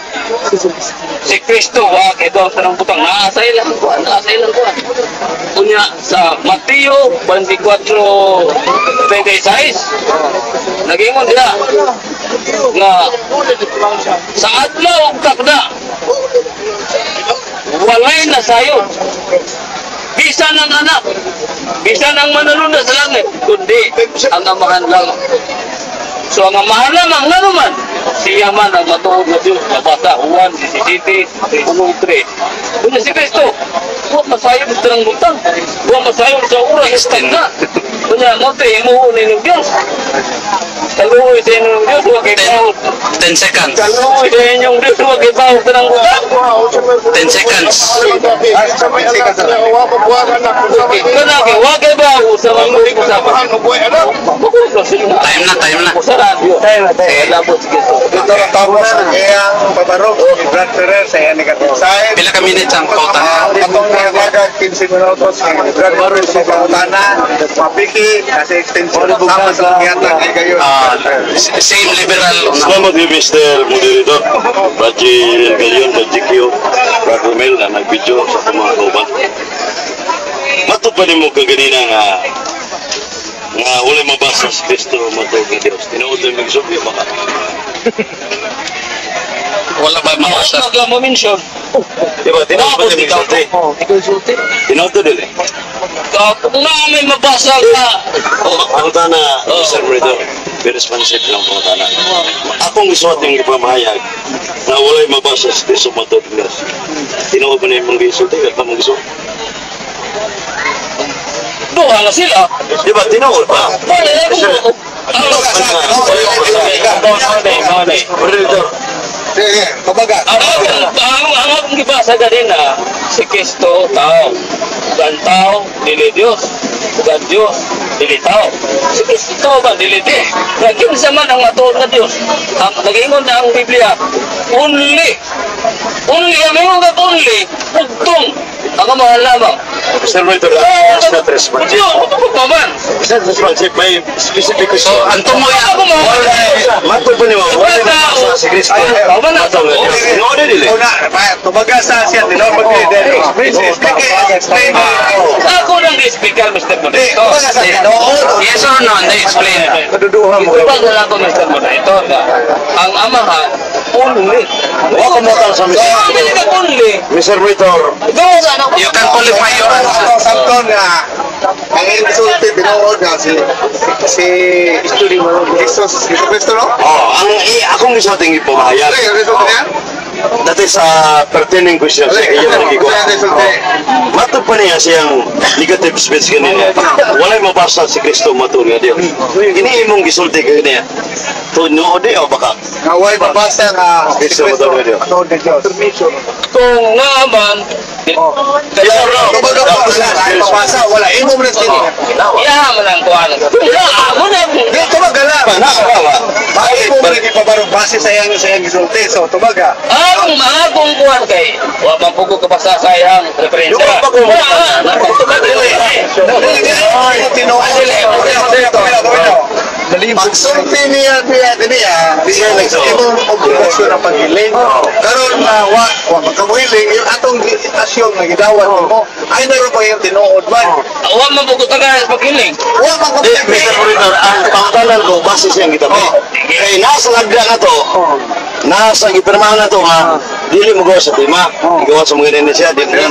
si Kristo wa kaibaw sa tanang butang nasa ilang kuan unya sa Mateo 24:26 nagingon diha nga sa adlaw ug takda walay na sayon bisan ang anak, bisan ang manunod sa langit, kundi ang amahan lang. So ang amahan lamang na naman, siya man ang matuod na Diyos. Nabasa, Juan 17:1-3. Kunya si Kristo, huwag masayod sa tanang butang, huwag masayod sa oras na. Kunya, mote, imuunin ng Diyos. Kaluoy sa inyong Diyos, huwag ibawag. 10 seconds. Kaluoy sa inyong Diyos, huwag ibawag sa tanang butang. 10 seconds. Kana kay wa kay ba sa mga usapan. Time na. Ito ang tapos ang iyang pabarog. Brad Ferrer sa iyang negative side. Pila ka minutes ang pauta? Atong nagagag 15 minutos ang Brad Ferrer sa pautana. Mapiki kasi extension sama sa pagkiyatan ay kayo. Same liberal. Salamat kay Mr. Moderator. Baji Galion, Baji Kyo, Brad Romel na nag-video sa mga kauban. Matupad mo kaganina nga wala mabasa sa Kristo matupad ni Diyos. Tinuod na mag-subyo baka. Wala ba mabasa? Wala mo mention. Diba, tinuod ba ni Sulti? Tinuod na din eh. Kung na may mabasa ka. Ang tana, Mr. Moderator, be responsive lang po tana. Akong isuot yung ipamahayag na wala mabasa sa Kristo matupad ni Diyos. Tinuod ba na yung mga Sulti at mga isuot? Doha na sila. Diba, tinuod ba? Sige, kabaga. Ang akong gibasa ganina, si Kristo tao. Bukan tao, dili Dios. Bukan Dios, dili tao. Si Kristo ba dili Dios? Kinsa man ang matuod na Dios. Ang nagingon na ang Biblia, only. Only, ang ingon ka only, pugtong. Ang mahal lamang. Mr. Moderator, that's not responsive. Diyo, paman. It's not responsive. May specific question. Anto mo yan. Matupad niyo, wala mabasa si Kristo. Paman na. Tinuod na din eh. Una, tumaga sa siya, tinawag mag-leader. Explain mo. Ako nang speaker, Mr. Moderator. Tumaga sa siya, Yes or no? They explain. Kaduduhan mo. Ipag na ako, Mr. Moderator, na ang amahan, only. Huwag ka motang sa Mr. Pili ka only. Mr. Moderator. Doon sa anak ko. You can qualify your answer. Sakto nga, ang insulti, tinuod nga si Jesus Cristo, no? Akong isuot yung ipamahayag. Ano yung resulta niya? Dati sa pertaining question sa iyo Ano nagiko. yung resulta? Matupad niya siyang negative speech kanina. Walay mabasa si Kristo matur nga Dios. Ini imong gisulti kanina. Tunood o baka Naway babasa nga si Cristo Cristo matuod niya. matuod ng Diyos. Kung naman, Kumbaga po, wala tayo babasa, wala. Imo mo na sila. yaman ang kuhan. Ako na. Hindi, tumaga lang. Bakit mo mo naging base sa iyang gisulti? So, tumaga. Ang mga kung kuhan kay, wala man po ko kapasa sa iyang referensya. Yung pa kung Pagsulti niya imong obligasyon ang paghiling. Karon na wa makamuhiling yung atong asyon nga gidawat mo ay naroon pa yung tinuod man. Wala man po ko taga paghiling. Wa makamuhiling. Mr. Moderator, ang pangtalan ko base siyang kita. Kay nasa lagda na to. Nasa gipirmahan na to nga dili mo gawa sa tema. Gawa sa mga nene siya dili na.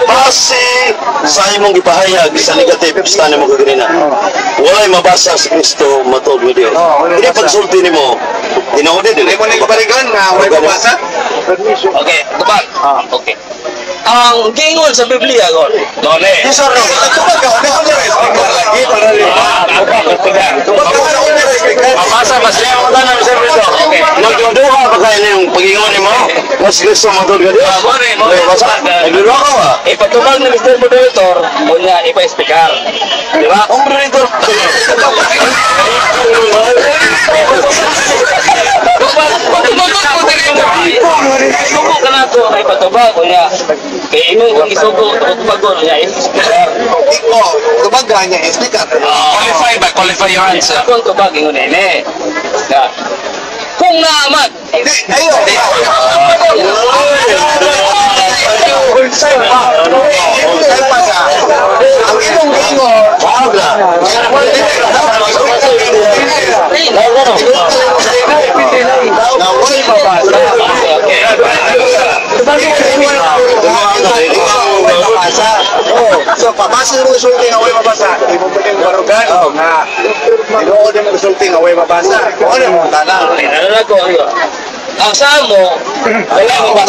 Base sa imong gipahayag sa negative stand mo kaganina. Walay mabasa si Kristo matuod mo Dios. Ini pagsulti nimo. Tinuod din. Di mo na ibalikan na wala babasa? Okay, gabag. Okay. ang gingon sa Biblia kon. Dole. Yes, sir. Tubag ka. Ano ko speaker lagi para rin. Tubag ka. Mabasa ba siya ang mga namin, sir, dito? Magduduha ba kayo ng pag-ingon ni mo? Mas gusto mo doon ka dito? Basa. Nagluluha ka ba? Ipatubag ni Mr. Moderator, unya ipa-speaker. Di ba? Ang moderator. Sugo ka na ito ay patubag unya. Kaya imong kung isugo patubag ko unya speaker. Oh, tubag ka niya, speaker. Qualify your answer. Kung tubag ingon ini. Na. Kung naamat. Ayo. Ang imong gingon. Naway mabasa. So, pabasa mo sulti nga way mabasa. Imo mo din barugan nga. Tinuod mo sulti nga way mabasa. Ano mo tanang? Ano ko ang samo wala mo ba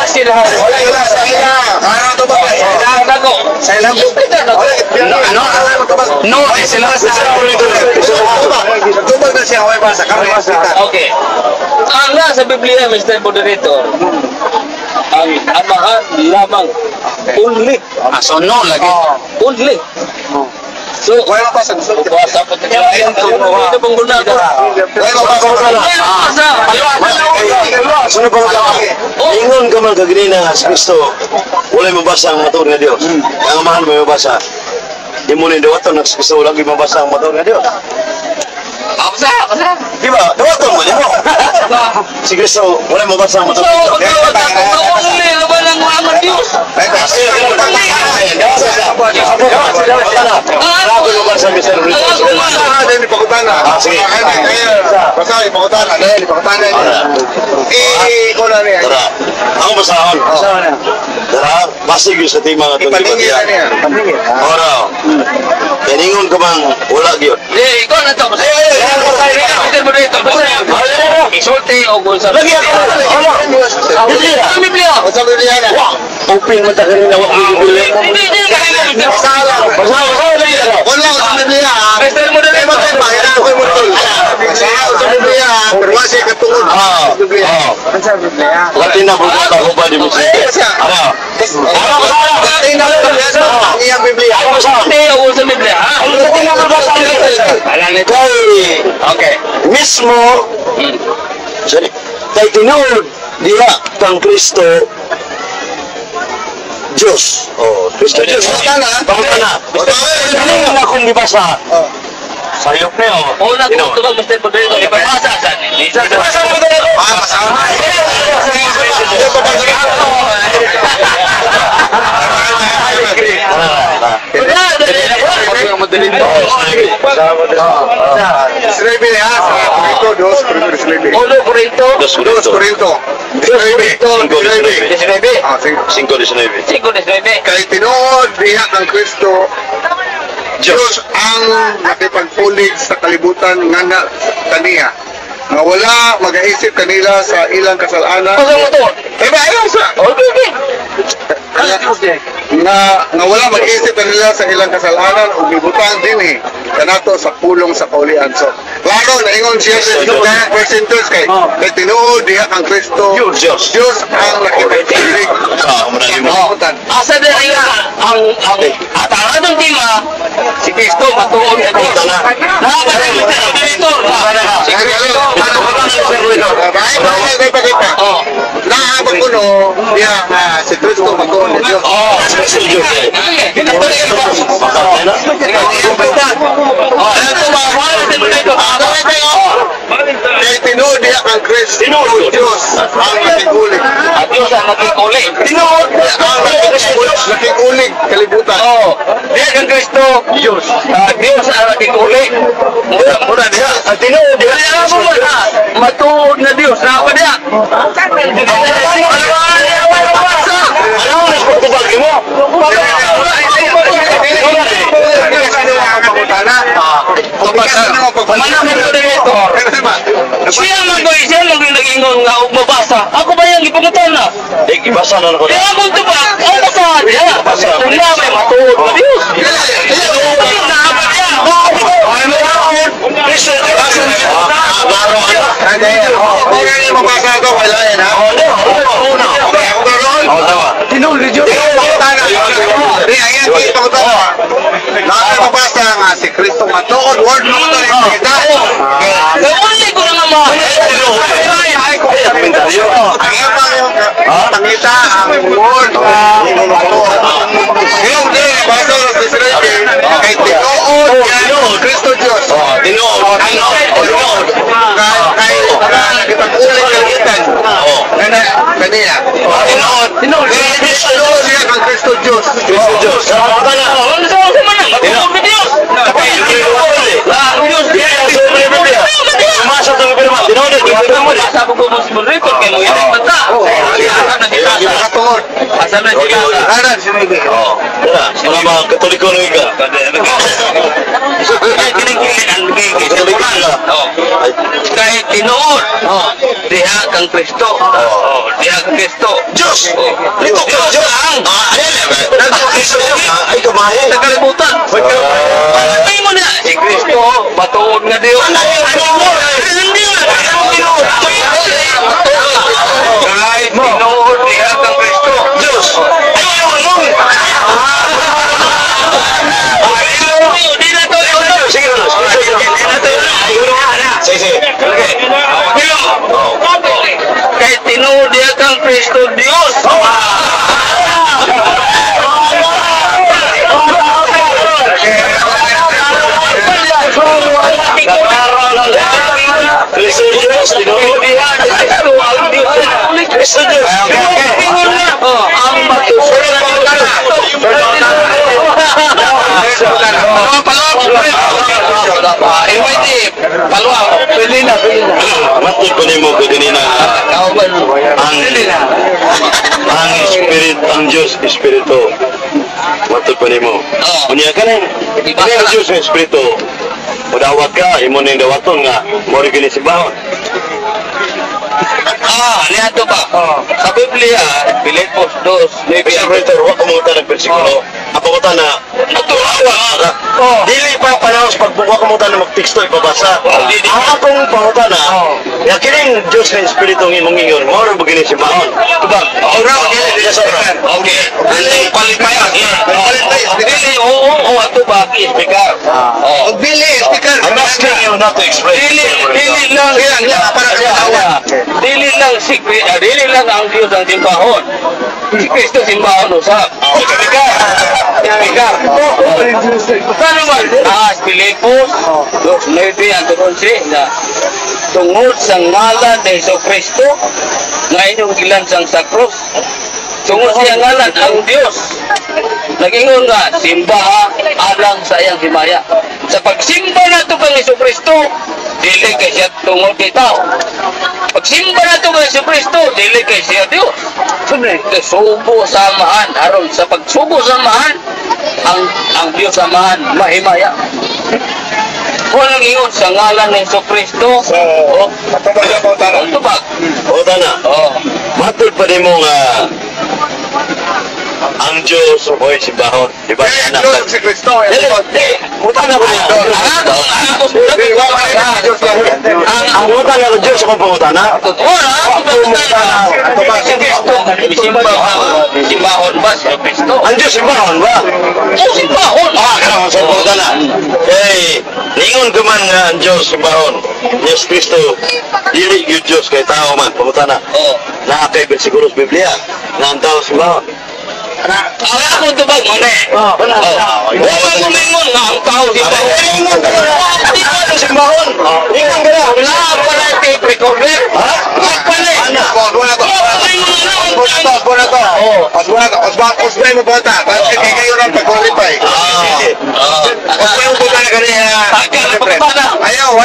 sila Wala sa ina. Ano to ba? ako Sa ilang ano? no sila Tubag na siya way basa. Kami kita. okay ang nasa Biblia Mr. Moderator ang amahan lamang only So no lagi. only so Way mabasa sulti. basa po tayo ito pong guna ko Way mabasa. Sunod pa mo. Ingon ka man kagini na Kristo. Walay mabasa ang matod nga Dios. Ang amahan mo mabasa. Di mo ni dawaton na Kristo lagi mabasa ang matod nga Dios. Apa? Di ba? Dawaton mo di mo. Si Kristo walay mabasa ang matod nga Dios. only ba lang ang Diyos Grabe mo ba sa Mr. Kristo? Ini pakutana. Sige. Basta pakutana. Dahil pakutana. Ikaw na niya. Tara. Ako basahon. Tara. Basig yung sa tima nga itong Ipaningin na niya. Ora. Kaningon ka bang wala gyud? ikaw na to Mr. Moderator isulti o gulsa Lagi ako. Biblia Basta Biblia na. Open mo ta kanina wa ko bibili. hindi Wala ko sa Biblia. Mr. Moderator Kailangan ko yung mutol. Sa Biblia. Pero wala siya katungod. Ah. Biblia. Sa Biblia. Latin na buka ta ko ba di mo sige. Ara. Ang iyang Biblia. Ako basahon. Hindi o gulsa Biblia Alam ni okay. Mismo sorry. Kay tinuod diha kang Kristo Diyos. Oh, Kristo Diyos. Pangutana. Kanina na akong gibasa. Sayop na yun. una ko ito ba Mr. Moderator ipapasa sa Sinabi niya sa Corinto, Dos Corinto. Ulo Corinto Dos Corinto. Sinabi. Ah, sige. 5:19. 5:19 Kay tinuod diha kang Kristo, Diyos ang nakipagpulig sa kalibutan nga na kaniya. Nga wala mag-aisip kanila sa ilang kasalanan. Pasang mo to Diba, ayaw sa... okay Nga wala mag-isip kanila sa ilang kasalanan o gibutang din kanato sa pulong sa kaulian. So, klaro, naingon siya sa percentage kay tinuod diha kang Kristo, Diyos. Diyos ang nakipagpulig. Manali mo. asa din ang ataran ng tima si Cristo matuon na dito nakakatawa Mr. Moderator si Cristo Naabag ko no, si Kristo magkuhan ng Diyos. Kaya tinuod diha kang Kristo, Diyos ang nakikulig. Diyos ang nakikulig Tinuod ang nakikulig kalibutan. diya kang Cristo Diyos Diyos ang nakikulig muna diya tinuod diya kaya mo na matuod na Diyos na pa diya Ano ang pagtubag mo? siya man ko siya lang yung nag-ingon nga og mabasa ako ba yung ipangutan na na. Ibasa na ako. Kaya mo ito ba? Ang basahan niya. Kung na may matuod na Diyos. Mabasa ito, wala yan ha? Okay, ako gano'n? Nakakabasa nga si Kristo matuod, word mo ito rin kita. Gawali ko na nga Ang ibang yung tangita, ang word mo matuod. Yung din, nabasa ng Israel, kay tinuod yan, Kristo Diyos. Tinood. Kay nakipag-ulit kagitan. Kaniya. Tinood siya kang Kristo Diyos. Kristo Diyos. Baka na. Ano sa man ang matuod na Diyos? Sumasa ito pero tinood. Sabi ko mo si Bonrito, kaya mo yan ang mata. Nakatungod. Asal na siya. Aran, sinibig. Mga mga katoliko ng iga. Kinig-kinig ang kahit tinuod, diha kang Kristo. Diha kang Kristo. Diyos! Diyos lang! Ay, kumahin. Sa kalibutan. Patay mo na! Si Kristo, batuod nga Diyos. Hindi nga! Kahit tinuod, diha kang Kristo. Diyos! Ayun! Di na to! Sige na. Sige. Kahit tinuod diha kang Kristo Diyos. Kristo Diyos. Tinood. Kristo ang Diyos. Kristo Diyos. Ang matusulat Matod ko nimo ko din na ang spirit, ang Diyos, espiritu. Matod ko nimo. Unya ka na. Kaya ang Diyos, espiritu. Mudawat ka, imo ning dawaton nga, mo rin ginisibahon. niyato ba? Sa Biblia, Pilipos 2, maybe Espiritu, huwag kumunta ng versikulo. Apakuta na, natulawa. Dili pa panahon sa pagbuka kumunta na mag-texto ipabasa. Ang akong panguta na, yakining Diyos na Espiritu ng imong ingon, mo rin bagini si Mahon. Diba? Okay. Ano qualifier? Dili, oo, ato ba? Speaker. Bili, speaker. I'm asking you not to explain. Dili lang. Para sa Dili lang dili lang ang Diyos ang simbahon. Si Kristo simbahon usap. Speaker. Paano man? Pilipos 2:9 ang tunsi na tungod sa ngalan ni Kristo na inyong gilansang sa krus. Tungod siya ngalan ang Diyos. Nag-ingon nga, simbaha alang sa iyang himaya. Sa pagsimba na ito kang Kristo, dili kay siya tungod kay tao. Pagsimba na ito kang Kristo, dili kay siya Diyos. Subo samahan, aron sa pagsubo samahan, ang Diyos samahan, mahimaya. Kung nag-ingon sa ngalan ng Kristo, tubag. O na. Matod pa rin mo nga, ang Diyos o boy si Bahon. Diba? Diyos si Kristo. Muta na ko niya. Ang muta na ko Diyos akong panguta na. Simbahon ba si Kristo? Ang Diyos si Bahon ba? Simbahon! Kaya sa panguta na. Eh, ningon ko man nga ang Diyos si Bahon. Diyos Kristo, dili yung Diyos kay tao man. Panguta na. Nakakaibat siguro sa Biblia na ang tao si Bahon. Ang ako tubag mo na eh. Huwag mo mingon nga ang tao si Bahon. Ningon ka na. Di ba si Bahon? Ningon ka na. Wala pa na yung tape recorder. Wala pa na eh. Osbay mo bota. Kasi kayo rin pag-qualify. Osbay mo bota na kanina. Ayaw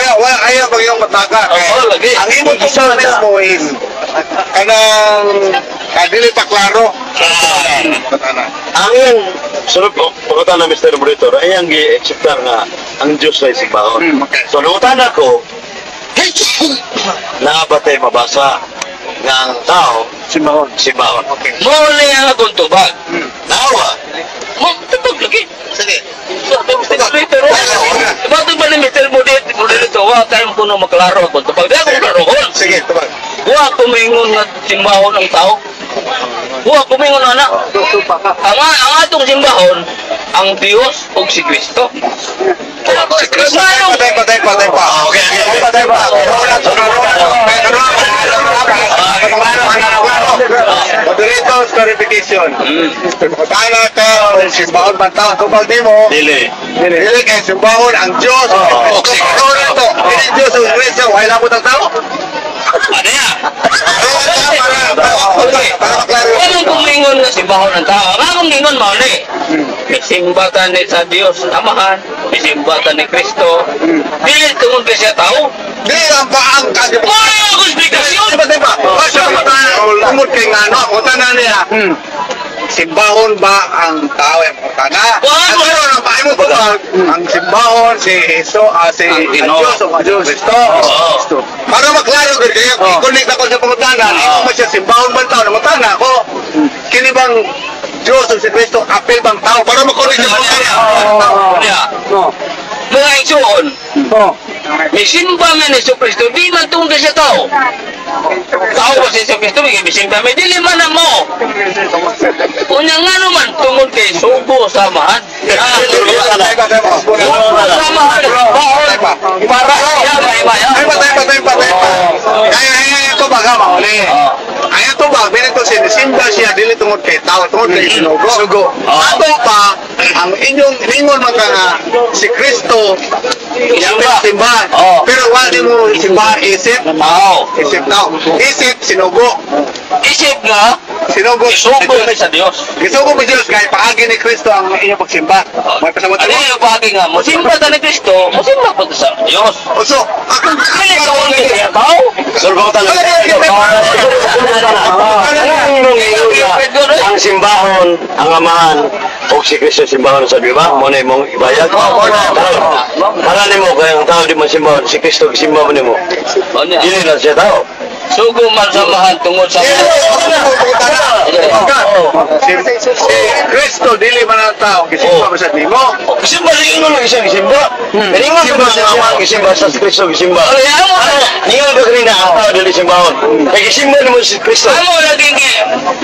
pag yung mataka. Ang imong isanes mo is kanang dili pa klaro. Ang yung sunod po, pagkata na Mr. Monitor, ay ang i-acceptar nga ang Diyos na isibahon. So, nangutan ako, nakabatay mabasa nga ang tao, simbahon. Muli ang akong tubag. Nawa. Mo, tubag lagi. Sige. Pero, bakit ba ni Mr. Modito, wa tayong puno maklaro akong tubag. Di akong klarohon. Sige, tubag. Wa kumingon nga simbahon ang tao. Wa kumingon anak. Ang atong simbahon, ang Diyos o si Kristo. Si Kristo. Patay pa. Okay. Patay pa. Moderator's clarification. Kana ka simbahon man tao tubag nimo. Dili. Dili kay simbahon ang Dios. Ano na to? Dili Dios ang Kristo, wala labot ang tao. Ano yan? Para Anong kumingon nga simbahon ng tao? Ang akong gingon mo ni. Isimba ka ni sa Diyos Amahan. Isimba ka ni Kristo. Dili tungod ka siya tao. Di ang baang kasi po. Wala akong explikasyon. Diba? Kasi umot kay nga no, utana niya. Simbahon ba ang tao ang utana? Ano ang pahay mo ba? Ang simbahon si Diyos o Diyos Kristo. Para maklaro ko kaya i-connect ako sa pangutana. Ikaw mo siya simbahon ba ang tao? Namutana ako. Kini bang Diyos o si Kristo apel bang tao? Para makonect sa pangutana. Mga igsoon. May simba man ni Jesu Kristo. Di man tungkol siya tao. Tao ba si Jesu Kristo? May simba. May dili man na mo. Unya nga naman tungkol kay Subo Samahan. Samahan. Para siya may Patay. Kaya ito baga mauli. Kaya ito ba, binito sinisimba siya, dili tungod kay tao, tungod kay Sugo. Ato pa, ang inyong lingon man ka nga, si Kristo, simbahan. Pero wala mo simbahan isip, isip tao. Isip, sinugo. Isip nga, Sinugo. isubo na sa Diyos. Gisugo mo Diyos, kahit paagi ni Kristo ang inyong pagsimba. May pasamot Ano yung bagay nga, musimba ka ni Kristo, musimba pa sa Diyos. Oso, ako, Kaya ka wala siya tao. Surbang talaga. Ang simbahon, ang amahan, o si Kristo simbahon sa Biba, muna mong ibayag. Para ni mo, kaya ang tao di man simbahon, si Kristo simbahon ni mo. Dili na siya tao. Sugo man samahan tungod sa si Kristo, dili man ang tao, kisimba mo sa nimo. Kisimba sa inyo lang isang kisimba. Kaningon ba sa amahan kisimba sa Kristo kisimba? Ningon ba kanina ang tao dili simbahon? Kaya kisimba ni mo si Kristo. Ano laging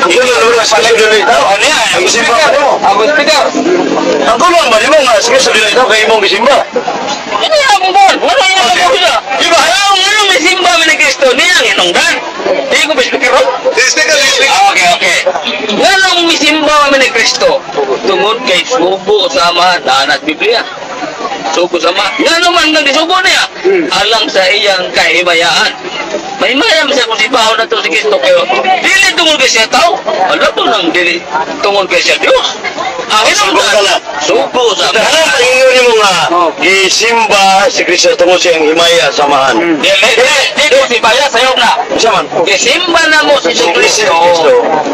Ikaw na naman sa Kristo dili tao. Ano yan? Ang kisimba ka mo. Ako speaker. Ang kulong ba, di mo nga, sige sa dili tao, kaya imong kisimba. Ano yung ambon? Ano yung ambon sila? Diba? Ano may simba man ni Kristo? Niya ang inunggan. Hindi ko ba speaker ron? Okay. Nga may simba man ni Kristo. Tungod kay Subo Samahan, Danat Biblia. Subo Samahan. Nga naman nang disubo niya. Alang sa iyang kahimayaan. May mayam siya kung sibaho na ito si Kristo. Pero dili tungod kay siya tao. Wala to nang dili tungod kay siya Diyos. Ang inunggan. Subo Samahan. Ano ang pagiging mo nga, isimba si Kristo tungkol siyang himaya samahan. Dito si Baya sayo na. Saman. Isimba na mo si Kristo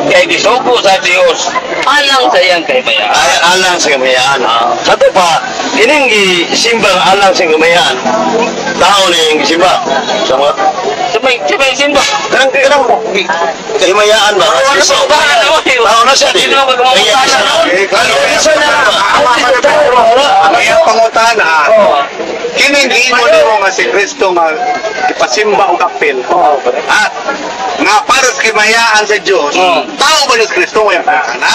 kay gisugo sa Diyos alang sa iyang kahimayaan. Alang sa kamayaan. Sa ito pa, ining isimba alang sa kamayaan, tao na yung isimba. Sama. Sabay simba. Karang kahimayaan ba? Tao na siya din. Ang iyang pangutana, kinigino nimo nga si Kristo nga ipasimba og apel. At nga para sa kimayaan sa Dios, tao ba ni Kristo nga na?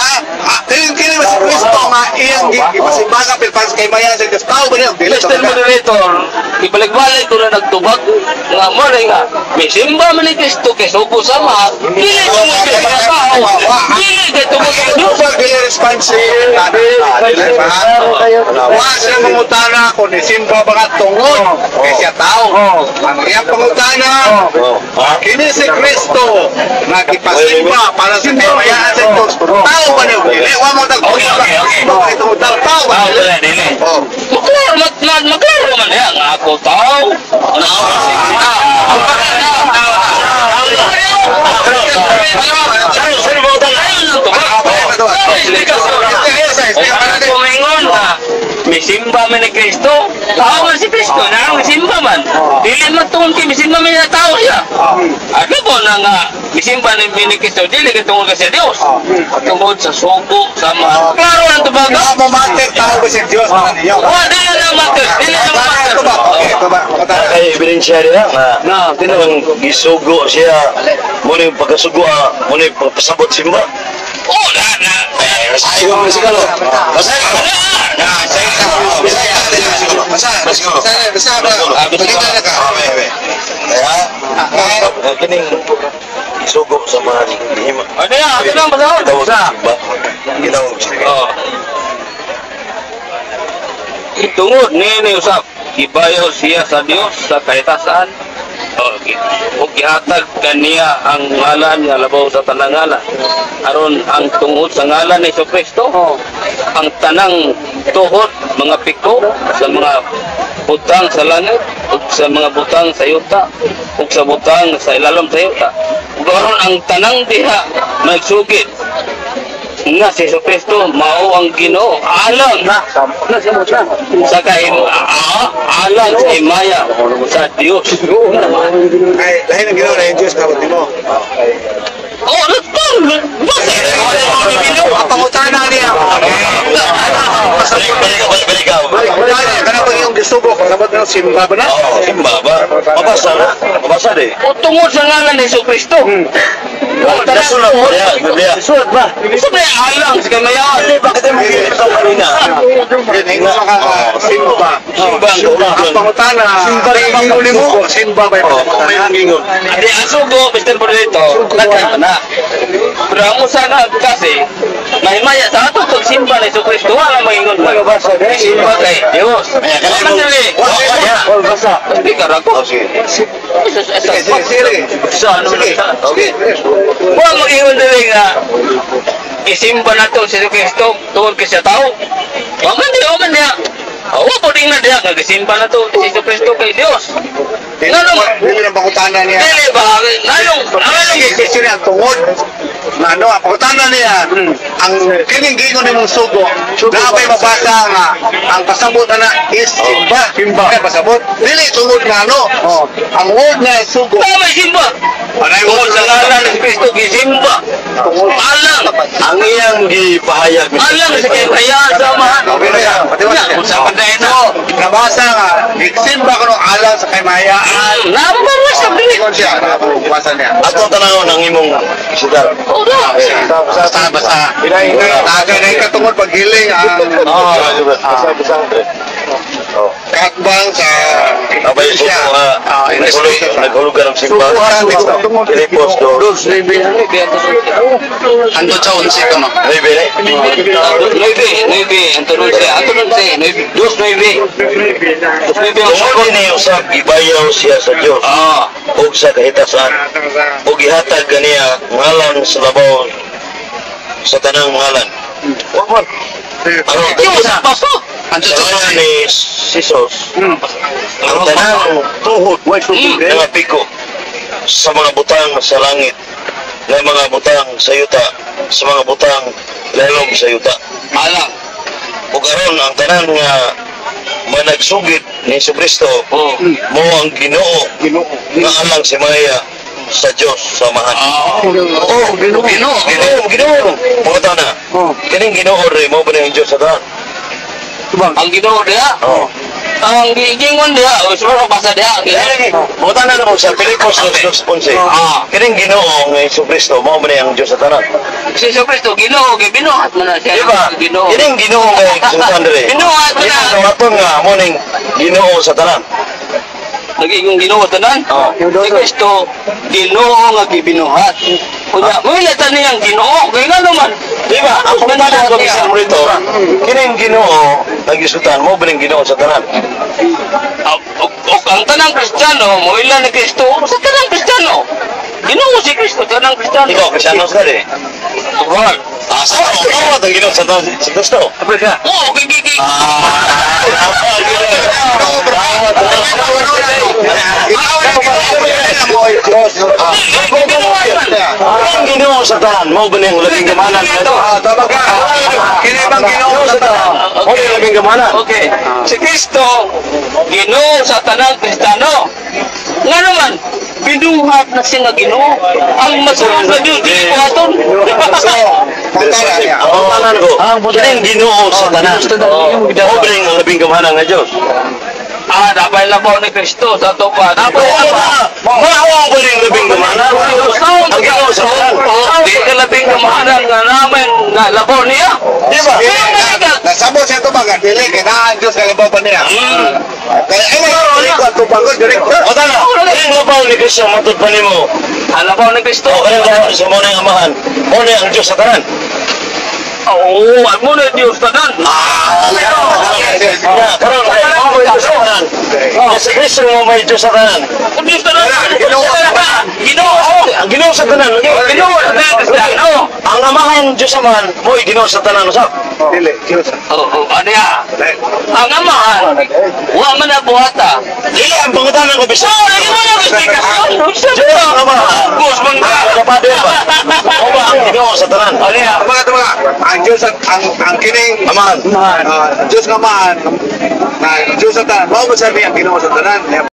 Kini ba si Kristo nga iyang ipasimba og apel para sa kimayaan sa Dios, tao ba niya? Mr. Moderator, ibalik-balik ko na nagtubag nga mo na nga, may simba man ni Kristo kay Subo Samahan, dili tungod kay mga tao, dili kay tungod kay Diyos. Super dili responsible. Wa siya mangutana kung isimba ba nga tungod kay siya tao. Ang iyang pangutana, kini si Kristo nagipasimba para sa kamayaan sa Diyos. Tao ba niya? Dili, wa mo tagpulsa. Tao ba niya? Maklaro man yan, nga ako tao. Kumingon na, may simba man ni Kristo. Tao man si Kristo, na ang simba man. Dili man tungkol kay bisin man may tao siya. Ano po na nga bisin ba ni Kristo dili ka tungkol kasi Dios. Tungkol sa sugo sa mga. Klaro lang tubaga. Mo mater tao ba si Dios man niyo? Wa dili na matter. Dili na matter. Okay, tuba. Kaya ebidensya rin na tinang gisugo siya muna yung pagkasugo muna yung pagpasabot simba. Oh, na. Ayaw mo sigalo. Kining isugo sa mga lihima. Ano yan? Ano lang ba? Basa. Ginawag siya. Oh. Itungod ni usap, ibayaw siya sa Dios sa kahitasan. Okay. Ug gihatag kaniya ang ngalan nga labaw sa tanang ngalan. Aron ang tungod sa ngalan ni Kristo, ang tanang tuhod mga piko sa mga butang sa langit ug sa mga butang sa yuta ug sa butang sa ilalom sa yuta. Ug aron ang tanang diha magsugid nga si Kristo mao ang Ginoo alang sa alang sa imaya sa Dios. Ay, lahi ng ginawa na yung Diyos kabot mo. Oh, Pangutana niya. Kana ba yung gisugo? Kasabot na simba ba na? Simba ba? Mabasa na. Mabasa din. o tungod sa ngalan ni Kristo. Nasulat ba niya? Biblia. Sulat ba? Sabi alang sa kamaya. Bakit mo ito kanina? Simba. Ang pangutana. Simba rin yung mo. Simba ba yun? Adi ang sugo, Mr. Polito, nagkanta na. Pero ang sana kasi, mahimaya sa ato pagsimba ni Kristo, wala maingon ba? Simba kay Dios. Mandali. Basa. Hindi ka rako. Sa ano na? Wala mag-ingon dali nga, isimba na ito si Kristo, tungkol kasi tao. Waman niya. Awa po din na diya, nag-isimba na ito si Kristo kay Dios. Dili ng pangutana niya. Dili ba? Nanong Sige, ang tungod. Ano, ang pangutana niya, ang kining gingon nimong sugo, napay mabasa nga, ang pasabot na is simba. Simba. Pasabot. Dili tungod nga ano. Ang word nga sugo. tama simba. Tungkol sa ngalan ni Kristo, gisimba. Alang. Ang iyang gipahayag. Alang sa kaya samahan. Okay na yan. Pati ba? Kung sa panday na. Nabasa nga, simba ko nung alam sa kaymahayaan. Nabawa sa bilis. Ingon siya, nabasa niya. Ato tanaw ng imong sudar. Oo na. Basta. Tagay na yung katungod paghiling ang Basa. katbang sa Abay po naghulugan ng simba. Pilipos do. Ando sa 11 ka no. Bibili. 9, Antonio siya. Dos 9. Tungod ni usab ibayaw siya sa Dios. Ug sa kahitasan. Ug ihatag kaniya ngalan sa labaw sa tanang ngalan. Wag aron Diyos, pasto. sa ngalan ni Jesus. Ang tanang tuhod nga piko sa mga butang sa langit, ng mga butang sa yuta, sa mga butang lalom sa yuta. Alang. Ug aron ang tanan nga managsugid ni Kristo mo ang Ginoo nga alang si Maya sa Dios samahan. Ginoo. Mga tana. Kining Ginoo rin mo ba ang Dios sa tanan? Ang Ginoo diha. Ang gingon diha, o siguro basa diha. Mga tana na mo sa Pilipos 2:11. Kining Ginoo nga Kristo mo ba ang Dios sa tanan? Si Kristo Ginoo, gibinuhat man na siya. Diba? Ginoo. Kining Ginoo nga sultan dire. Binuhat man na. Kining kawaton nga mo ning Ginoo sa tanan. Nagiging Ginoo tanan. Si Kristo Ginoo nga gibinuhat. Kunya, mo ilatan niyang Ginoo. Kaya nga naman. Diba? Ang pagkakataon ko bisan mo rito, kining Ginoo nagisutan mo ba ning Ginoo sa tanan? Ang tanang Kristiyano, mo ilan ni Kristo, sa tanang Kristiyano. Ginoo si Kristo, tanang Kristiyano. Ikaw, Kristiyanos ka rin. Tuhan. Asa mo, ikaw ang Ginoo sa tanan si Kristo. Apa ka? Oo, gigi. Ang Ginoo sa tanan mo ba ning labing kamanan? Kini bang Ginoo sa tanan? Mo ni labing gamhanan. Okay. Si Kristo, Ginoo sa tanang Kristiyano. Nga naman, binuhat na siya nga Ginoo. Ang masunod na Diyos, di ko aton. Pagtara niya. Ang tanan ko. Kining Ginoo sa tanan. Pobre ang labing gamhanan nga Dios. Dapat labaw ni Kristo sa tupa. Dapat Maawa ko ning labing gamhanan. Ang Ginoo sa tanan. Di ka labing kamahanan nga namin na labaw niya. Di ba? Nasabot siya ito mga dili, kinaan Diyos kalabaw pa niya. Kaya ay ko at tupang ko, direktor. O tana, kining labaw ni Kristo matud pa nimo. Ang labaw ni Kristo. O kining labaw sa mo ng amahan. Mo ni ang Dios sa tanan. Oo, ang muna Diyos tanan. Karon ay mo may Dios sa tanan. Sa Kristo mo may Dios sa tanan. Ang Diyos tanan. Ginoo. Ang Ginoo sa tanan. Ginoo sa tanan Kristiyano. Ang amahan Dios amahan mo Ginoo sa tanan usab. Dili, Diyos. Oo, ano ya? Ang amahan, wa man na buhata. Dili ang pangutanan ko bisa. Lagi mo na explication. Dios ang amahan. Gus man ka. Kapade ba? O ba ang Ginoo sa tanan? Ano ya? Mga ang Diyos at ang kining Amahan. Diyos nga man, na Diyos sa tanan, mao mo sabi ang Ginoo sa tanan.